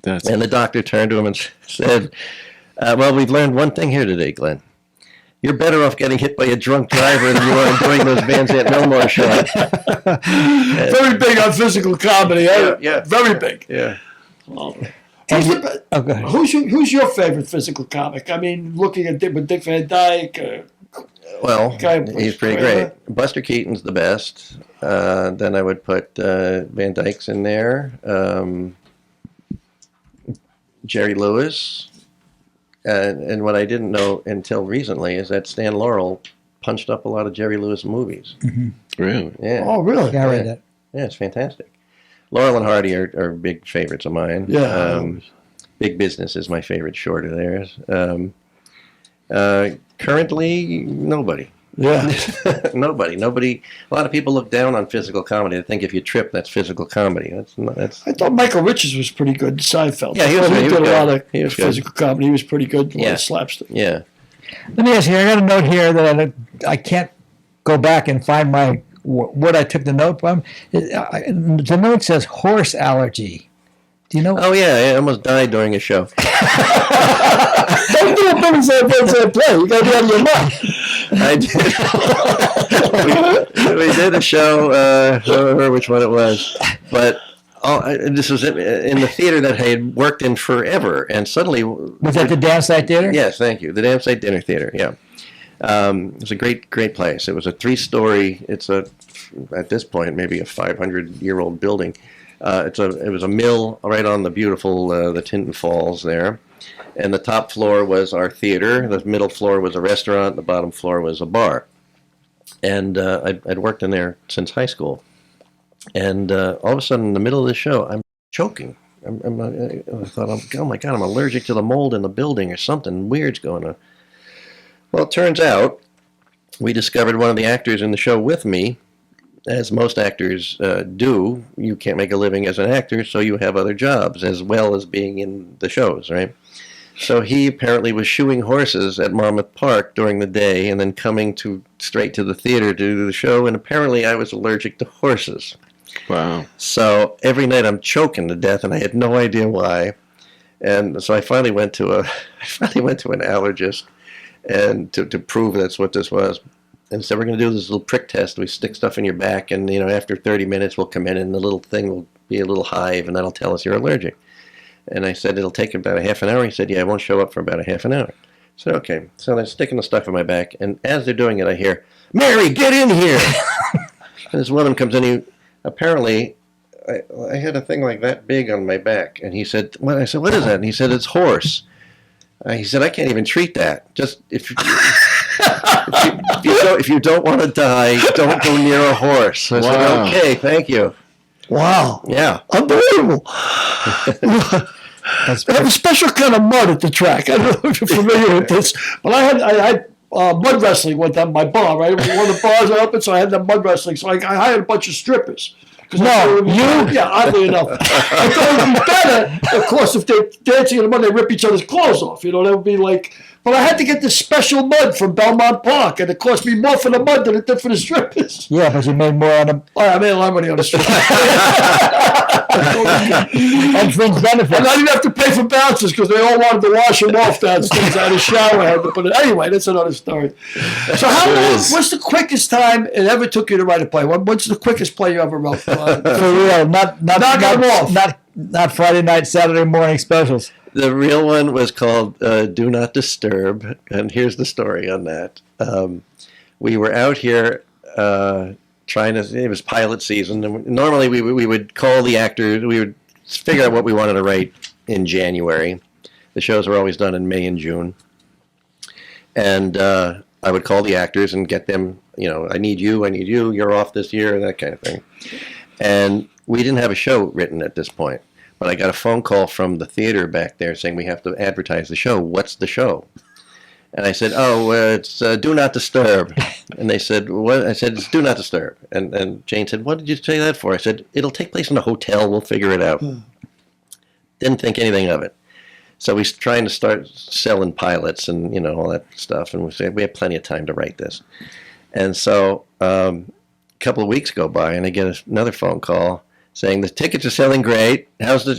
And the doctor turned to him and said, "Well, we've learned one thing here today, Glenn. You're better off getting hit by a drunk driver than you are enjoying those Van Zandt Milmore shows." Very big on physical comedy. Yeah. Very big. Yeah. Who's your favorite physical comic? I mean, looking at Dick Van Dyke. Well, he's pretty great. Buster Keaton's the best. Then I would put Van Dyke's in there. Jerry Lewis. And what I didn't know until recently is that Stan Laurel punched up a lot of Jerry Lewis movies. Mm-hmm. Really? Yeah. Oh, really? Yeah, I read that. Yeah, it's fantastic. Laurel and Hardy are big favorites of mine. Yeah. Big Business is my favorite short of theirs. Currently, nobody. Yeah. Nobody. A lot of people look down on physical comedy. They think if you trip, that's physical comedy. That's. I thought Michael Richards was pretty good in Seinfeld. Yeah, he did a lot of good. physical comedy. He was pretty good. A lot of slapstick. Yeah. Let me ask you. I got a note here that I can't go back and find what I took the note from. The note says horse allergy. Do you know? Oh yeah, I almost died during a show. Don't do a Van Zandt play. You got to be out of your mind. I did. we did a show. I don't remember which one it was, but this was in the theater that I had worked in forever, and suddenly was that the Dam Site Theater? Yes, thank you. The Dam Site Dinner Theater. Yeah, it was a great place. It was a 3-story. It's at this point maybe a 500-year-old building. It was a mill right on the beautiful the Tinton Falls there, and the top floor was our theater. The middle floor was a restaurant. The bottom floor was a bar. And I'd worked in there since high school, and all of a sudden in the middle of the show I'm choking. I thought, oh my God, I'm allergic to the mold in the building or something weird's going on. Well, it turns out we discovered one of the actors in the show with me. As most actors do, you can't make a living as an actor, so you have other jobs as well as being in the shows, right? So he apparently was shoeing horses at Monmouth Park during the day and then coming straight to the theater to do the show, and apparently I was allergic to horses. Wow. So every night I'm choking to death, and I had no idea why. And so I finally went to an allergist and to prove that's what this was. And so we're going to do this little prick test. We stick stuff in your back, and after 30 minutes we'll come in, and the little thing will be a little hive, and that'll tell us you're allergic. And I said, it'll take about a half an hour. He said, yeah, I won't show up for about a half an hour. I said, okay. So they're sticking the stuff in my back, and as they're doing it, I hear, "Mary, get in here!" And this woman comes in. Apparently, I had a thing like that big on my back, and he said, "What?" I said, "What is that?" And he said, "It's horse." He said, I can't even treat that. Just if you don't want to die, don't go near a horse. I said, okay, thank you. Wow. Yeah. Unbelievable. They have a special kind of mud at the track. I don't know if you're familiar with this, but I had mud wrestling one time at my bar, right? One of the bars are open, so I had that mud wrestling. So I hired a bunch of strippers. No, you? Yeah, oddly enough. I thought it would be better, of course, if they're dancing in the mud, they rip each other's clothes off. You know, that would be like... But I had to get this special mud from Belmont Park, and it cost me more for the mud than it did for the strippers. Yeah, but you made more on them. Oh, I made a lot of money on the strippers. And fringe benefits. And I didn't have to pay for bouncers because they all wanted to wash them off downstairs. I had a shower. I had to put it. Anyway, that's another story. So how long, what's the quickest time it ever took you to write a play? What's the quickest play you ever wrote? For real, not Friday night, Saturday morning specials. The real one was called Do Not Disturb, and here's the story on that. We were out here trying to, it was pilot season, and normally we would call the actors, we would figure out what we wanted to write in January. The shows were always done in May and June. And I would call the actors and get them, I need you, you're off this year, that kind of thing. And we didn't have a show written at this point. But I got a phone call from the theater back there saying we have to advertise the show. What's the show? And I said, it's Do Not Disturb. And they said, what? I said, it's Do Not Disturb. And Jane said, what did you say that for? I said, it'll take place in a hotel. We'll figure it out. Didn't think anything of it. So we're trying to start selling pilots and, all that stuff. And we said, we have plenty of time to write this. And so a couple of weeks go by and I get another phone call saying the tickets are selling great. How's the,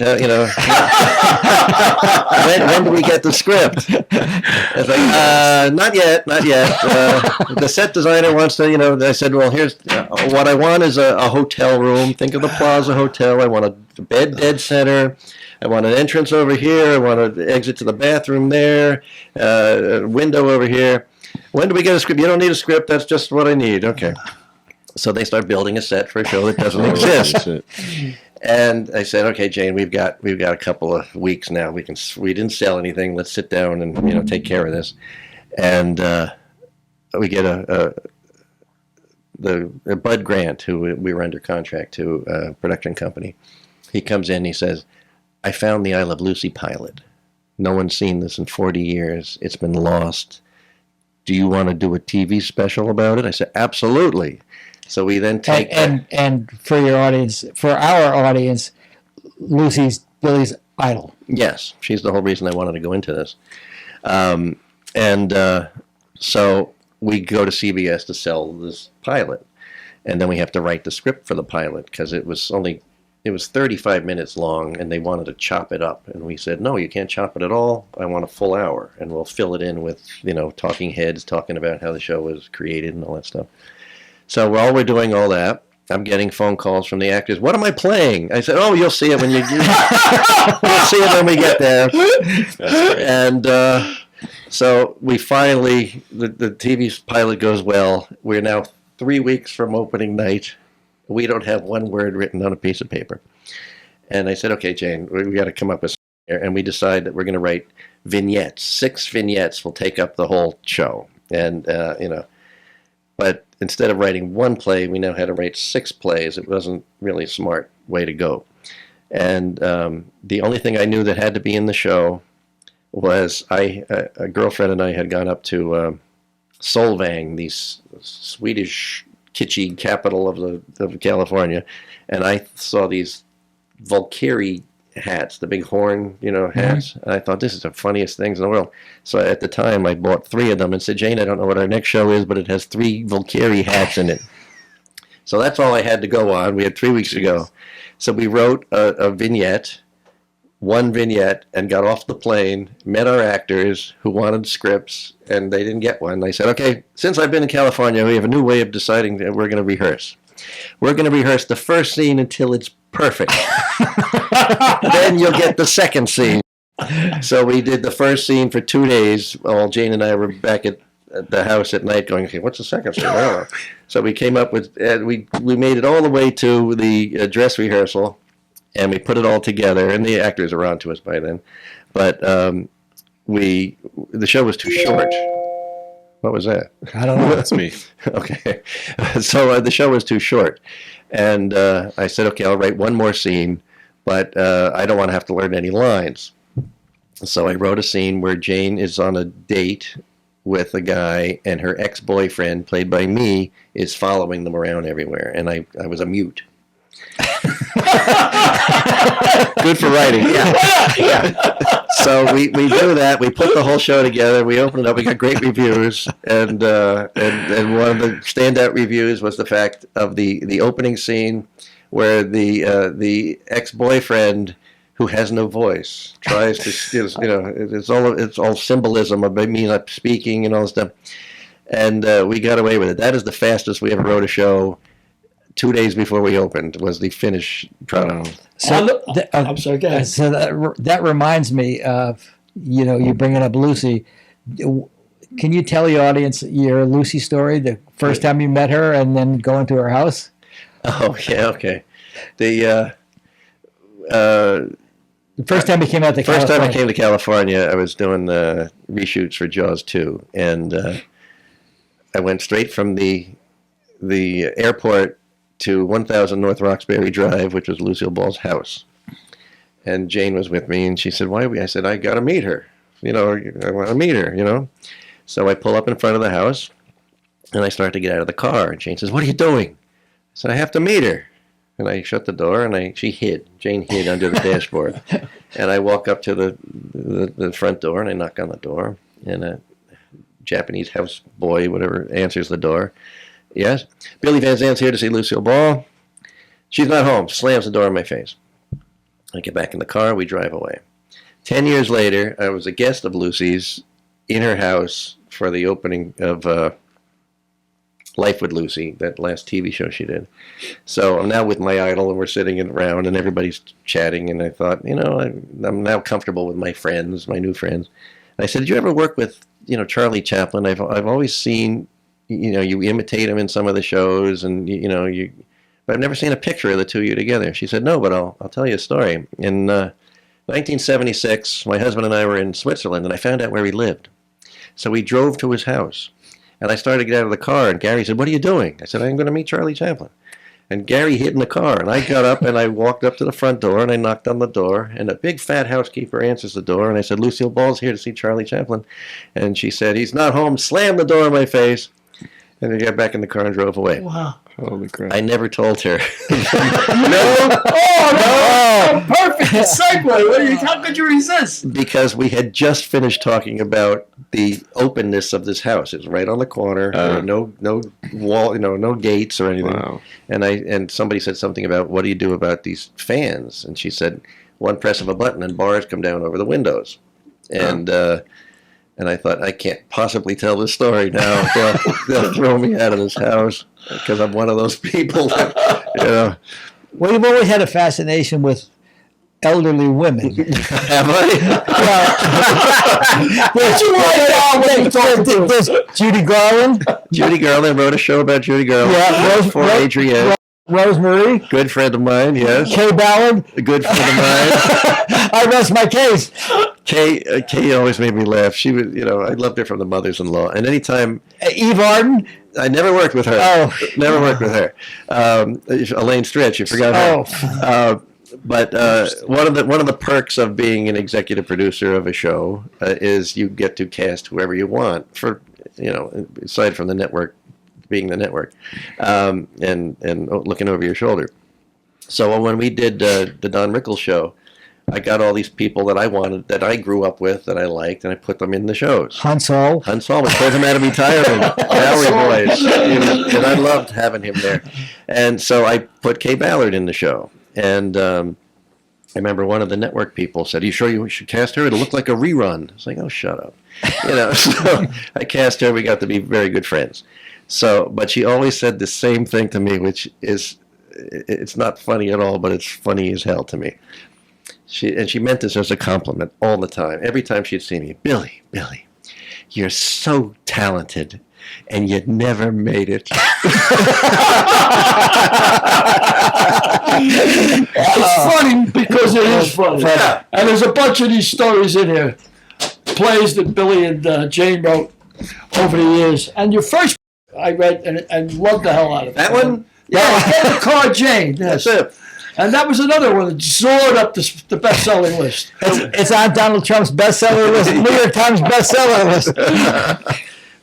when do we get the script? It's like, not yet. The set designer wants to, I said, well, here's, what I want is a hotel room. Think of the Plaza Hotel. I want a bed dead center. I want an entrance over here. I want an exit to the bathroom there. A window over here. When do we get a script? You don't need a script. That's just what I need. Okay. So they start building a set for a show that doesn't exist. And I said, okay, Jane, we've got a couple of weeks now. We didn't sell anything. Let's sit down and take care of this. And we get the Bud Grant, who we were under contract to, a production company. He comes in. He says, I found the I Love Lucy pilot. No one's seen this in 40 years. It's been lost. Do you want to do a TV special about it? I said, absolutely. So we then take and for your audience, for our audience, Lucy's Billy's idol. Yes, she's the whole reason I wanted to go into this. So we go to CBS to sell this pilot, and then we have to write the script for the pilot because it was 35 minutes long, and they wanted to chop it up, and we said, no, you can't chop it at all. I want a full hour, and we'll fill it in with talking heads talking about how the show was created and all that stuff. So while we're doing all that, I'm getting phone calls from the actors. What am I playing? I said, oh, you'll see it when you'll see it when we get there. And so we finally, the TV pilot goes well. We're now 3 weeks from opening night. We don't have one word written on a piece of paper. And I said, okay, Jane, we got to come up with something here. And we decide that we're going to write vignettes. 6 vignettes will take up the whole show. And, but instead of writing one play, we now had to write 6 plays. It wasn't really a smart way to go. And the only thing I knew that had to be in the show was a girlfriend and I had gone up to Solvang, the Swedish kitschy capital of California, and I saw these Valkyrie hats, the big horn, hats. And I thought, this is the funniest things in the world. So at the time, I bought 3 of them and said, Jane, I don't know what our next show is, but it has 3 Valkyrie hats in it. So that's all I had to go on. We had 3 weeks to go. So we wrote a vignette, 1 vignette, and got off the plane, met our actors who wanted scripts, and they didn't get one. They said, okay, since I've been in California, we have a new way of deciding that we're going to rehearse. We're going to rehearse the first scene until it's perfect. Then you'll get the second scene. So we did the first scene for 2 days while Jane and I were back at the house at night going, okay, what's the second scene? So we came up with, we made it all the way to the dress rehearsal, and we put it all together, and the actors are on to us by then. But the show was too short. What was that? I don't know. That's me. Okay. So the show was too short. And I said, okay, I'll write one more scene, but I don't want to have to learn any lines. So I wrote a scene where Jane is on a date with a guy, and her ex-boyfriend, played by me, is following them around everywhere. And I was a mute. Good for writing. Yeah. So we do that. We put the whole show together. We opened it up. We got great reviews, and one of the standout reviews was the fact of the opening scene where the ex-boyfriend, who has no voice, tries to, it's all symbolism of me not speaking and all this stuff, and we got away with it. That is the fastest we ever wrote a show. 2 days before we opened was the finished product. So I'm sorry, go ahead. So that reminds me of, you bringing up Lucy. Can you tell the audience your Lucy story, the first time you met her and then going to her house? Oh, yeah, okay. The first time you came out to California. First time I came to California, I was doing the reshoots for Jaws 2, and I went straight from the airport to 1000 North Roxbury Drive, which was Lucille Ball's house. And Jane was with me, and she said, "Why are we?" I said, "I got to meet her. I want to meet her, So I pull up in front of the house, and I start to get out of the car, and Jane says, "What are you doing?" I said, "I have to meet her." And I shut the door, and she hid. Jane hid under the dashboard. And I walk up to the front door, and I knock on the door, and a Japanese house boy, whatever, answers the door. "Yes?" "Billy Van Zandt's here to see Lucille Ball." "She's not home." Slams the door in my face. I get back in the car. We drive away. 10 years later, I was a guest of Lucy's in her house for the opening of Life with Lucy, that last TV show she did. So I'm now with my idol, and we're sitting around, and everybody's chatting, and I thought, I'm now comfortable with my friends, my new friends. And I said, "Did you ever work with, Charlie Chaplin? I've always seen, you imitate him in some of the shows, and, but I've never seen a picture of the two of you together." She said, "No, but I'll tell you a story. In 1976, my husband and I were in Switzerland, and I found out where he lived. So we drove to his house. And I started to get out of the car, and Gary said, "What are you doing?" I said, "I'm going to meet Charlie Chaplin." And Gary hid in the car, and I got up, and I walked up to the front door, and I knocked on the door, and a big fat housekeeper answers the door, and I said, "Lucille Ball's here to see Charlie Chaplin." And she said, "He's not home." Slammed the door in my face, and I got back in the car and drove away. Wow. Holy crap. I never told her. No. Oh, perfect segue. How could you resist? Because we had just finished talking about the openness of this house. It was right on the corner. There were no wall, no gates or anything. Wow. And somebody said something about, "What do you do about these fans?" And she said, "One press of a button and bars come down over the windows." And I thought, I can't possibly tell this story now. They'll throw me out of this house because I'm one of those people. Well, you've always had a fascination with elderly women. Have I? There's Judy Garland. Judy Garland. Wrote a show about Judy Garland. Yeah, for Adrienne. Rosemary. Good friend of mine, yes. Kay Ballard. A good friend of mine. I rest my case. Kay always made me laugh. She was, I loved her from The Mothers-in-Law. And anytime... Eve Arden. I never worked with her. Oh. Never worked with her. Elaine Stritch, you forgot her. Oh. But one of the perks of being an executive producer of a show is you get to cast whoever you want for, aside from the network, being the network, and looking over your shoulder. So when we did the Don Rickles show, I got all these people that I wanted, that I grew up with, that I liked, and I put them in the shows. Hansel. We pulled him out of retirement. Bowery Boys. And I loved having him there. And so I put Kay Ballard in the show. And I remember one of the network people said, "Are you sure you should cast her? It'll look like a rerun." I was like, "Oh, shut up." So I cast her. We got to be very good friends. So, but she always said the same thing to me, which is, it's not funny at all, but it's funny as hell to me. She meant this as a compliment all the time. Every time she'd see me, Billy, you're so talented, and you never made it." It's funny because it is funny. Yeah. And there's a bunch of these stories in here. plays that Billy and Jane wrote over the years. And your first I read and loved the hell out of it. That one? Yeah, Get the Car Jane. Yes. That's it. And that was another one that soared up the best-selling list. It's on Donald Trump's bestseller list, New York Times bestseller list.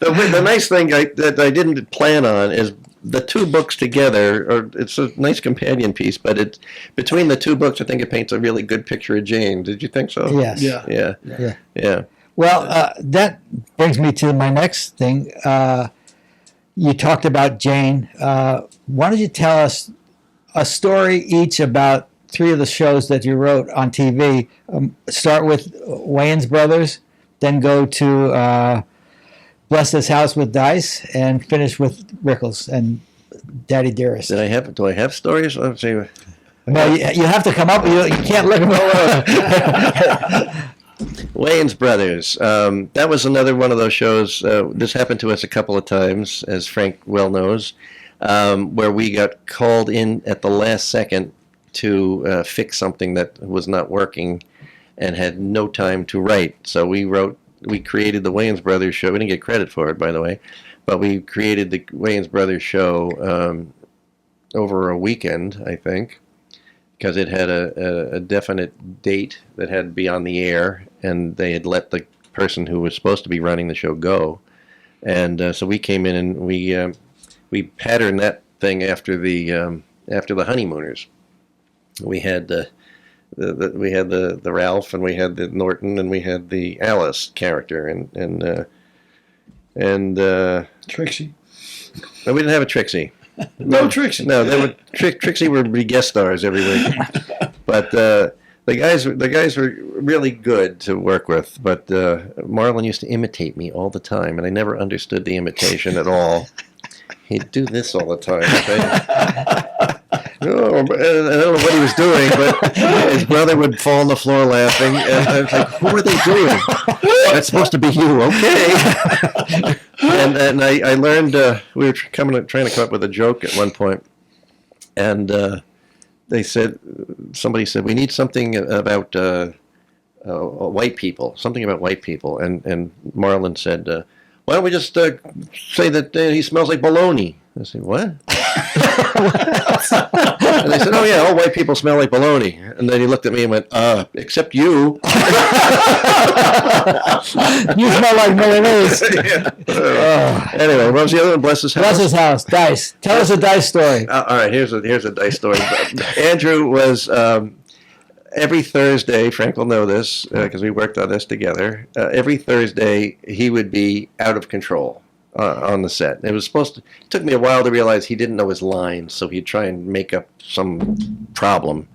The nice thing that I didn't plan on is the two books together. Or it's a nice companion piece, but it's between the two books. I think it paints a really good picture of Jane. Did you think so? Yes. Yeah. Yeah. Well, that brings me to my next thing. You talked about Jane. Why don't you tell us a story each about three of the shows that you wrote on TV? Start with Wayans Brothers, then go to Bless This House with Dice, and finish with Rickles and Daddy Dearest. Do I have stories? Let's see. Well, you have to come up. You can't let them go. Wayans Brothers. That was another one of those shows. This happened to us a couple of times, as Frank well knows, where we got called in at the last second to fix something that was not working and had no time to write. So we created the Wayans Brothers show. We didn't get credit for it, by the way, but we created the Wayans Brothers show over a weekend, I think, because it had a definite date that had to be on the air, and they had let the person who was supposed to be running the show go. And so we came in and we patterned that thing after the Honeymooners. We had the Ralph, and we had the Norton, and we had the Alice character, and Trixie. No, we didn't have a Trixie. No Trixie. No, they were Trixie would be guest stars every week, but the guys were really good to work with. But Marlon used to imitate me all the time, and I never understood the imitation at all. He'd do this all the time. I don't know what he was doing, but his brother would fall on the floor laughing, and I was like, "Who are they doing? That's supposed to be you, okay?" And I learned we were trying to come up with a joke at one point, and somebody said we need something about white people, something about white people, and Marlon said, "Why don't we just say that he smells like bologna?" I said, "What?" And they said, "Oh yeah, all white people smell like bologna." And then he looked at me and went, "Except you." You smell like mayonnaise. Anyway, what was the other one? Bless His House. Bless His House. Dice. Tell us a Dice story. All right, here's a Dice story. Andrew was every Thursday. Frank will know this because we worked on this together. Every Thursday, he would be out of control on the set. It took me a while to realize he didn't know his lines, so he'd try and make up some problem.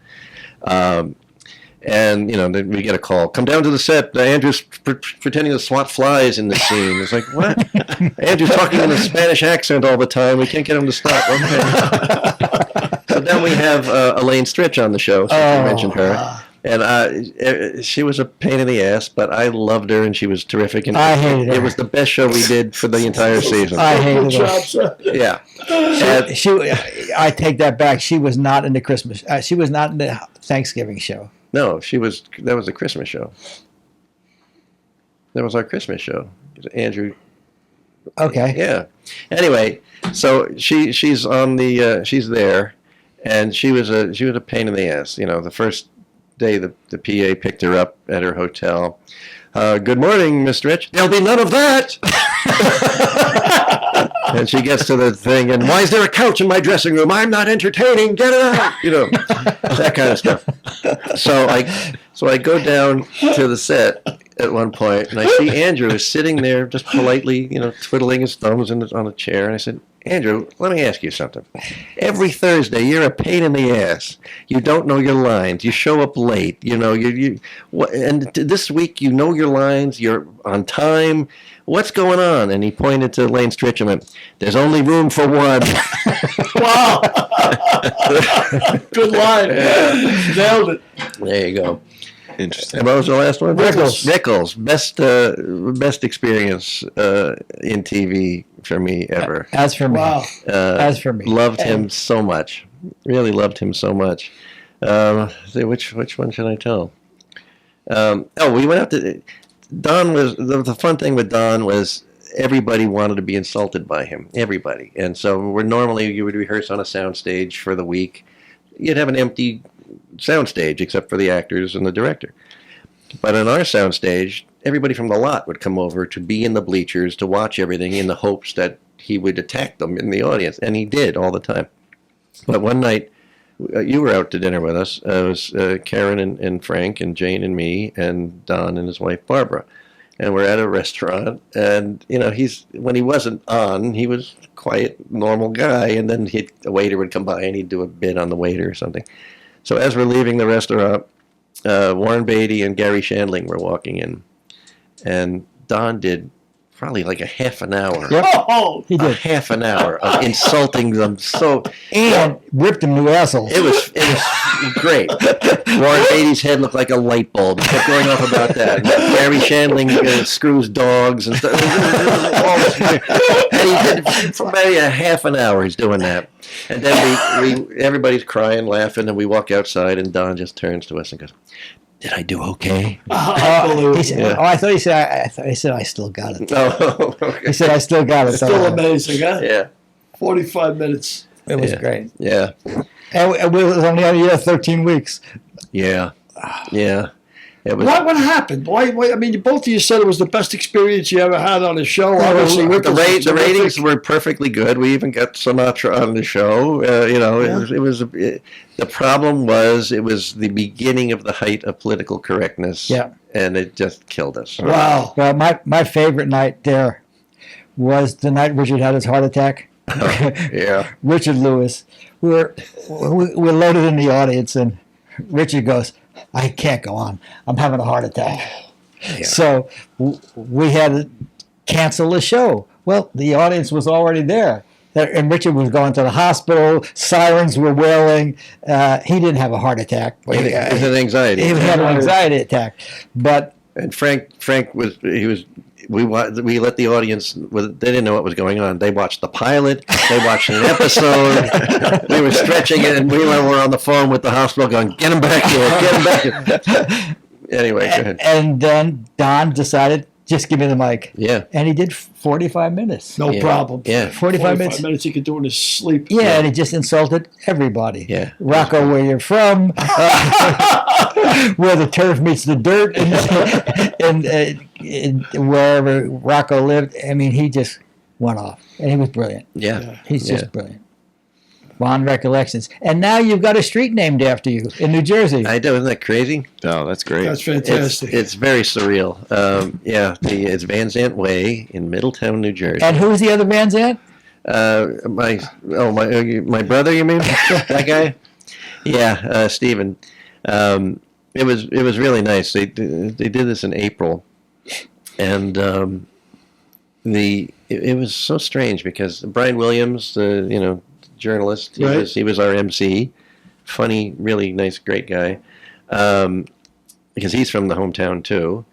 And then we get a call. "Come down to the set. Andrew's pretending to swat flies in the scene." It's like, what? Andrew's talking in a Spanish accent all the time. We can't get him to stop. Okay. So then we have Elaine Stritch on the show. So I mentioned her. And she was a pain in the ass, but I loved her, and she was terrific. And I hated her. It was the best show we did for the entire season. I hated her. Yeah. I take that back. She was not in the Christmas. She was not in the Thanksgiving show. No, she was. That was a Christmas show. That was our Christmas show. Andrew. Okay. Yeah. Anyway, so she's on the she's there, and she was a pain in the ass. The first day the PA picked her up at her hotel. "Good morning, Miss Rich." "There'll be none of that." And she gets to the thing, and "Why is there a couch in my dressing room? I'm not entertaining. Get it out." That kind of stuff. So I go down to the set at one point, and I see Andrew sitting there just politely, twiddling his thumbs on a chair. And I said, "Andrew, let me ask you something. Every Thursday, you're a pain in the ass. You don't know your lines. You show up late. And this week, you know your lines. You're on time. What's going on?" And he pointed to Elaine Stritch and went, "There's only room for one." Wow. Good line. Yeah. Nailed it. There you go. Interesting. And what was the last one? Rickles. Rickles. Best experience in TV for me ever. As for me. Wow. As for me. Loved him so much. Really loved him so much. Which one should I tell? We went out to Don was the fun thing with Don was everybody wanted to be insulted by him, everybody. And so you would rehearse on a soundstage for the week. You'd have an empty soundstage except for the actors and the director. But on our soundstage, everybody from the lot would come over to be in the bleachers to watch everything in the hopes that he would attack them in the audience, and he did all the time. But one night, you were out to dinner with us. It was Karen and Frank and Jane and me and Don and his wife Barbara. And we're at a restaurant, and when he wasn't on, he was a quiet, normal guy, and then a waiter would come by and he'd do a bit on the waiter or something. So as we're leaving the restaurant, Warren Beatty and Gary Shandling were walking in, and Don did probably like a half an hour. Yep. Oh, he did. A half an hour of insulting them and ripped them new assholes. It was great. Warren Beatty's head looked like a light bulb. He kept going off about that. And Gary Shandling screws dogs and stuff. And he did for maybe a half an hour. He's doing that, and then everybody's crying, laughing, and we walk outside, and Don just turns to us and goes, "Did I do okay?" He said, yeah. I thought he said, I still got it. Oh, okay. He said, I still got it. Still amazing, huh? Yeah. 45 minutes. It was great. Yeah. And it was only a year, 13 weeks. Yeah. Yeah. It was, what happened? Why? I mean, both of you said it was the best experience you ever had on a show. Obviously, the ratings were perfectly good. We even got Sinatra on the show. The problem was it was the beginning of the height of political correctness. Yeah. And it just killed us. Wow. Well, my favorite night there was the night Richard had his heart attack. Yeah. Richard Lewis. We're loaded in the audience, and Richard goes, "I can't go on. I'm having a heart attack." Yeah. So we had to cancel the show. Well, the audience was already there. And Richard was going to the hospital. Sirens were wailing. He didn't have a heart attack. It was an anxiety. He had an anxiety attack. And Frank we let the audience, they didn't know what was going on. They watched the pilot. They watched an episode. We were stretching it, and we were on the phone with the hospital going, "Get him back here, get him back here." Anyway, go ahead. And then Don decided, just give me the mic. Yeah. And he did 45 minutes. No problem. Yeah. 45 minutes. He could do in his sleep. Yeah, and he just insulted everybody. Yeah. Rocco, where you're from, where the turf meets the dirt, and wherever Rocco lived. I mean, he just went off, and he was brilliant. Yeah. He's just brilliant. Fond recollections. And now you've got a street named after you in New Jersey. I do. Isn't that crazy? Oh, that's great. That's fantastic. It's very surreal. It's Van Zandt Way in Middletown, New Jersey. And who's the other Van Zandt? My brother, you mean? That guy? Yeah, Stephen. It was really nice. They did this in April, and it was so strange because Brian Williams, journalist, he was our MC, funny, really nice, great guy, because he's from the hometown too,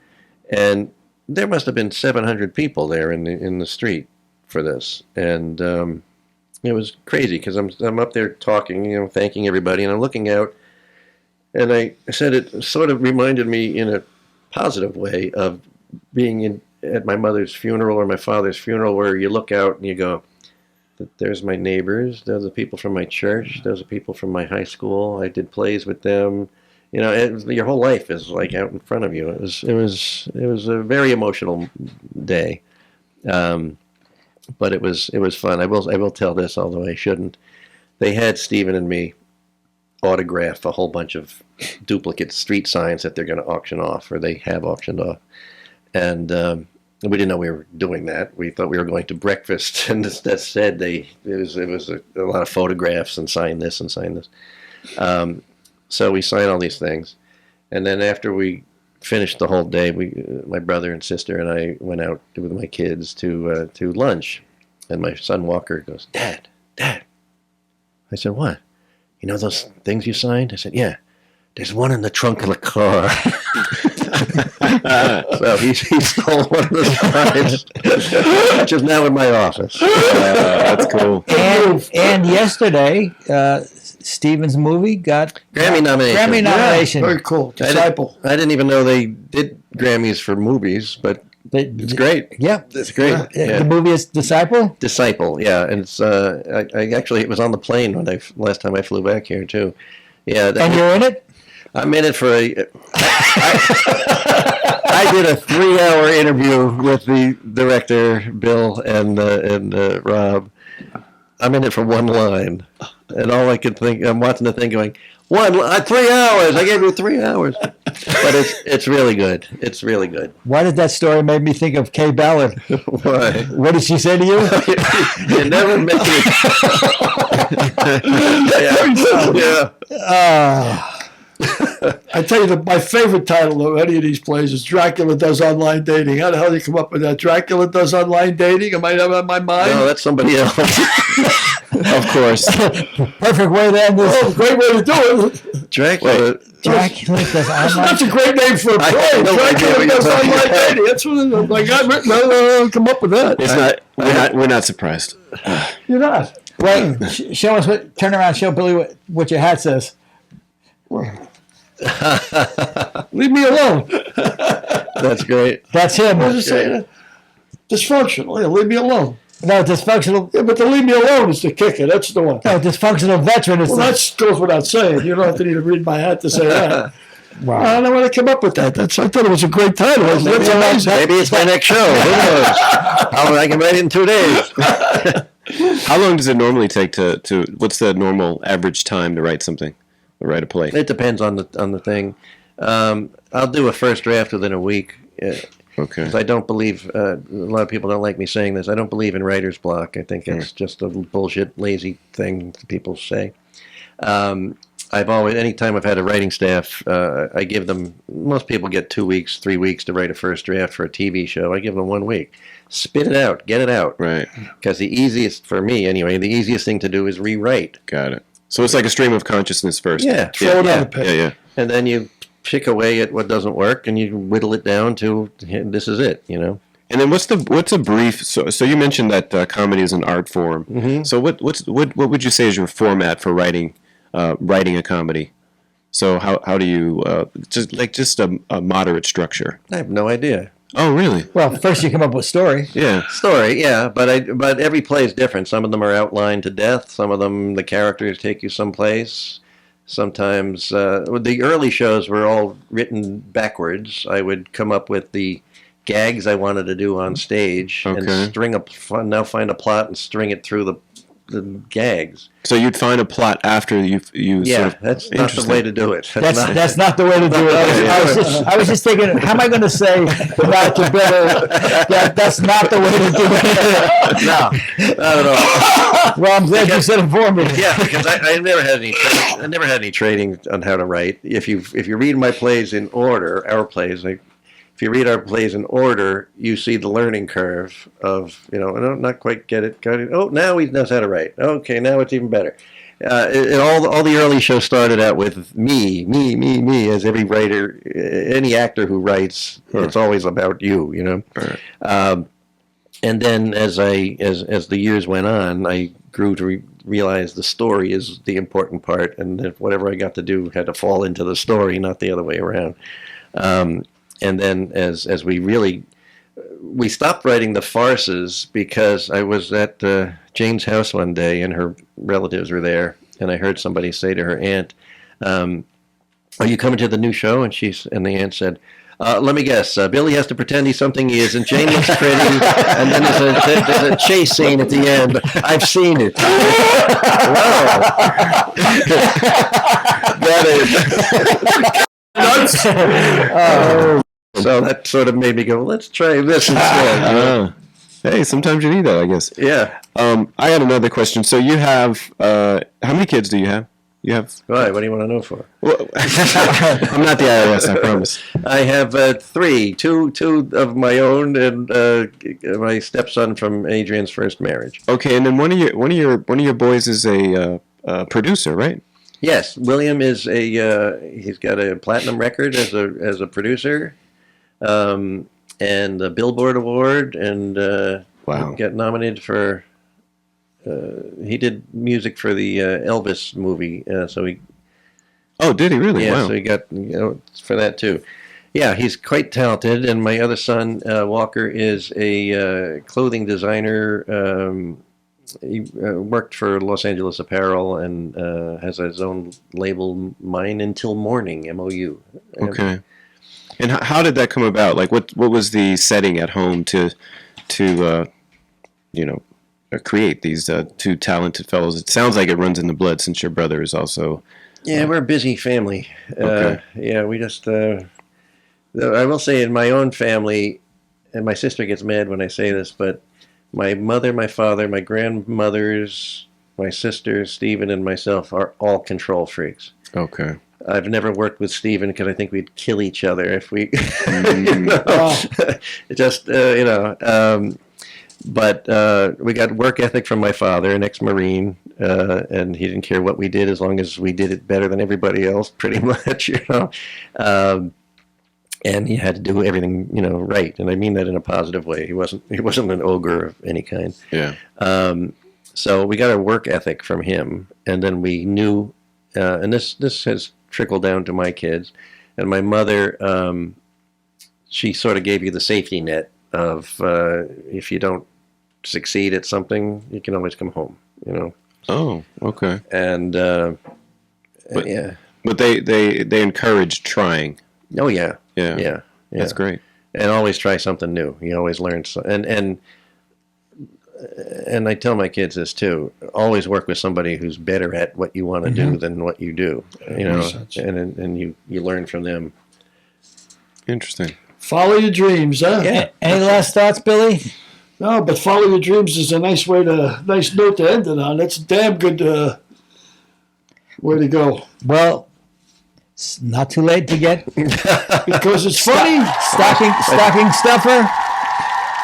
and there must have been 700 people there in the street for this, and it was crazy because I'm up there talking, thanking everybody, and I'm looking out, and I said it sort of reminded me in a positive way of being at my mother's funeral or my father's funeral, where you look out and you go, "There's my neighbors. Those are people from my church. Those are people from my high school. I did plays with them." Your whole life is like out in front of you. It was a very emotional day, but it was fun. I will tell this, although I shouldn't. They had Stephen and me autograph a whole bunch of duplicate street signs that they're going to auction off, or they have auctioned off, and we didn't know we were doing that. We thought we were going to breakfast, and that said, it was a lot of photographs and sign this and sign this. So we signed all these things, and then after we finished the whole day, my brother and sister and I went out with my kids to lunch, and my son Walker goes, "Dad." I said, "What? You know those things you signed?" I said, "Yeah. There's one in the trunk of the car." So he stole one of the signs, which is now in my office. That's cool. And yesterday, Steven's movie got Grammy nomination. Grammy nomination. Very cool. Disciple. I didn't even know they did Grammys for movies, but it's great. Yeah, It's great. Yeah. The movie is Disciple. Disciple, yeah, and it's I actually it was on the plane when last time I flew back here too. Yeah, And you're in it. I'm in it for I did a 3-hour interview with the director Bill and Rob. I'm in it for one line, and all I could think, I'm watching the thing going, 3 hours. I gave you 3 hours, but it's really good. It's really good. Why did that story make me think of Kay Ballard? Why? What did she say to you? You never mentioned. Yeah. I tell you, my favorite title of any of these plays is Dracula Does Online Dating. How the hell did you come up with that? Dracula Does Online Dating? Am I on my mind? No, that's somebody else. Of course. Perfect way to end this. Oh, great way to do it. Dracula. Dracula does online. That's a great name for a play. have no idea Dracula what Does you're talking Online about. Dating. That's what I got written. No, come up with that. It's not. We're not surprised. You're not. Wait, show us what. Turn around. Show Billy what your hat says. Leave me alone. That's great. That's him. I was just saying, dysfunctional. Yeah, leave me alone. No, dysfunctional. Yeah, but to leave me alone is the kicker. That's the one. No, dysfunctional veteran is. Well, that goes without saying. You don't have to need to read my hat to say that. Wow. I don't know where to come up with that. I thought it was a great title. That's amazing. Maybe it's my next show. Who knows? I can write it in 2 days. How long does it normally take to what's the normal average time to write something, or write a play? It depends on the thing. I'll do a first draft within a week. Okay. 'Cause I don't believe a lot of people don't like me saying this. I don't believe in writer's block. I think it's just a bullshit, lazy thing people say. I've always, anytime I've had a writing staff, I give them. Most people get 2 weeks, 3 weeks to write a first draft for a TV show. I give them 1 week. Spit it out, get it out. Right. Because the easiest, for me anyway, the easiest thing to do is rewrite. Got it. So it's like a stream of consciousness first. Yeah. Throw it on the page. Yeah. And then you pick away at what doesn't work, and you whittle it down to this is it. And then what's a brief? So you mentioned that comedy is an art form. Mm-hmm. So what would you say is your format for writing a comedy? So how do you just a moderate structure? I have no idea. Oh, really? Well, first you come up with story. Yeah. Story, yeah, but every play is different. Some of them are outlined to death. Some of them, the characters take you someplace. Sometimes the early shows were all written backwards. I would come up with the gags I wanted to do on stage and find a plot and string it through the gags. So you'd find a plot after you that's not the way to do it. That's not the way to do it. I was just thinking, how am I going to say without you better that that's not the way to do it? No, not at all. Well, I'm glad you said it for me. Yeah, because I never had any. I never had any training on how to write. If you read my plays in order, our plays, if you read our plays in order, you see the learning curve of, I don't not quite get it. Got it. Oh, now he knows how to write. Okay, now it's even better. All the early shows started out with me, as every writer, any actor who writes, it's always about you, Right. And then as the years went on, I grew to realize the story is the important part, and that whatever I got to do had to fall into the story, not the other way around. And then as we stopped writing the farces because I was at Jane's house one day and her relatives were there, and I heard somebody say to her aunt, "Are you coming to the new show?" And the aunt said, "Let me guess. Billy has to pretend he's something he isn't. Jane looks pretty, and then there's a chase scene at the end. I've seen it." Wow. That is. So that sort of made me go, let's try this instead. Hey, sometimes you need that, I guess. Yeah. I had another question. So you have how many kids do you have? You have. Why? What do you want to know for? Well, I'm not the IRS, I promise. I have three, two of my own, and my stepson from Adrian's first marriage. Okay, and then one of your boys is a producer, right? Yes, William is he's got a platinum record as a producer, and a Billboard Award, and Wow. got nominated for he did music for the Elvis movie. So he. Oh, did he really? Yeah, Wow. so he got for that too. Yeah, he's quite talented. And my other son, Walker, is a clothing designer. He worked for Los Angeles Apparel and has his own label, Mine Until Morning, MOU. Okay. And how did that come about? Like, what was the setting at home to create these two talented fellows? It sounds like it runs in the blood, since your brother is also. Yeah, we're a busy family. Okay. Yeah, we just. I will say, in my own family, and my sister gets mad when I say this, but my mother, my father, my grandmothers, my sister, Stephen, and myself are all control freaks. Okay. I've never worked with Stephen because I think we'd kill each other if we, But we got work ethic from my father, an ex-Marine, and he didn't care what we did as long as we did it better than everybody else, pretty much, and he had to do everything, right. And I mean that in a positive way. He wasn't an ogre of any kind. Yeah. So we got a work ethic from him, and then we knew, and this has trickled down to my kids, and my mother, she sort of gave you the safety net of if you don't succeed at something, you can always come home, Oh, okay. And yeah. But they encourage trying. Oh yeah. Yeah. Yeah. That's great. And always try something new. You always learn and I tell my kids this too. Always work with somebody who's better at what you want to do than what you do. And you learn from them. Interesting. Follow your dreams, huh? Yeah. Any last thoughts, Billy? No, but follow your dreams is a nice note to end it on. That's a damn good way to go. Well, it's not too late to get Because it's funny. stocking stuffer.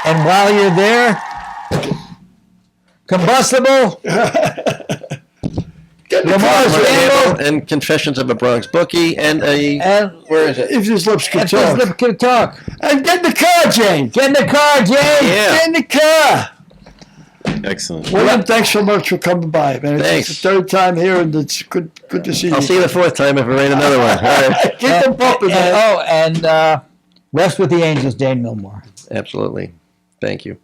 And while you're there, combustible. Get in the Lamar's car, Rambo. And Confessions of a Bronx Bookie and And where is it? If his lips could and Phil's talk. lip can talk. And get in the car, Jane. Get in the car, Jay. Yeah. Get in the car. Excellent. William, thanks so much for coming by, man. Thanks. It's the third time here, and it's good to see you. I'll see you the fourth time if I write another one. All right. Keep them pumping, man. And rest with the angels, Jane Milmore. Absolutely. Thank you.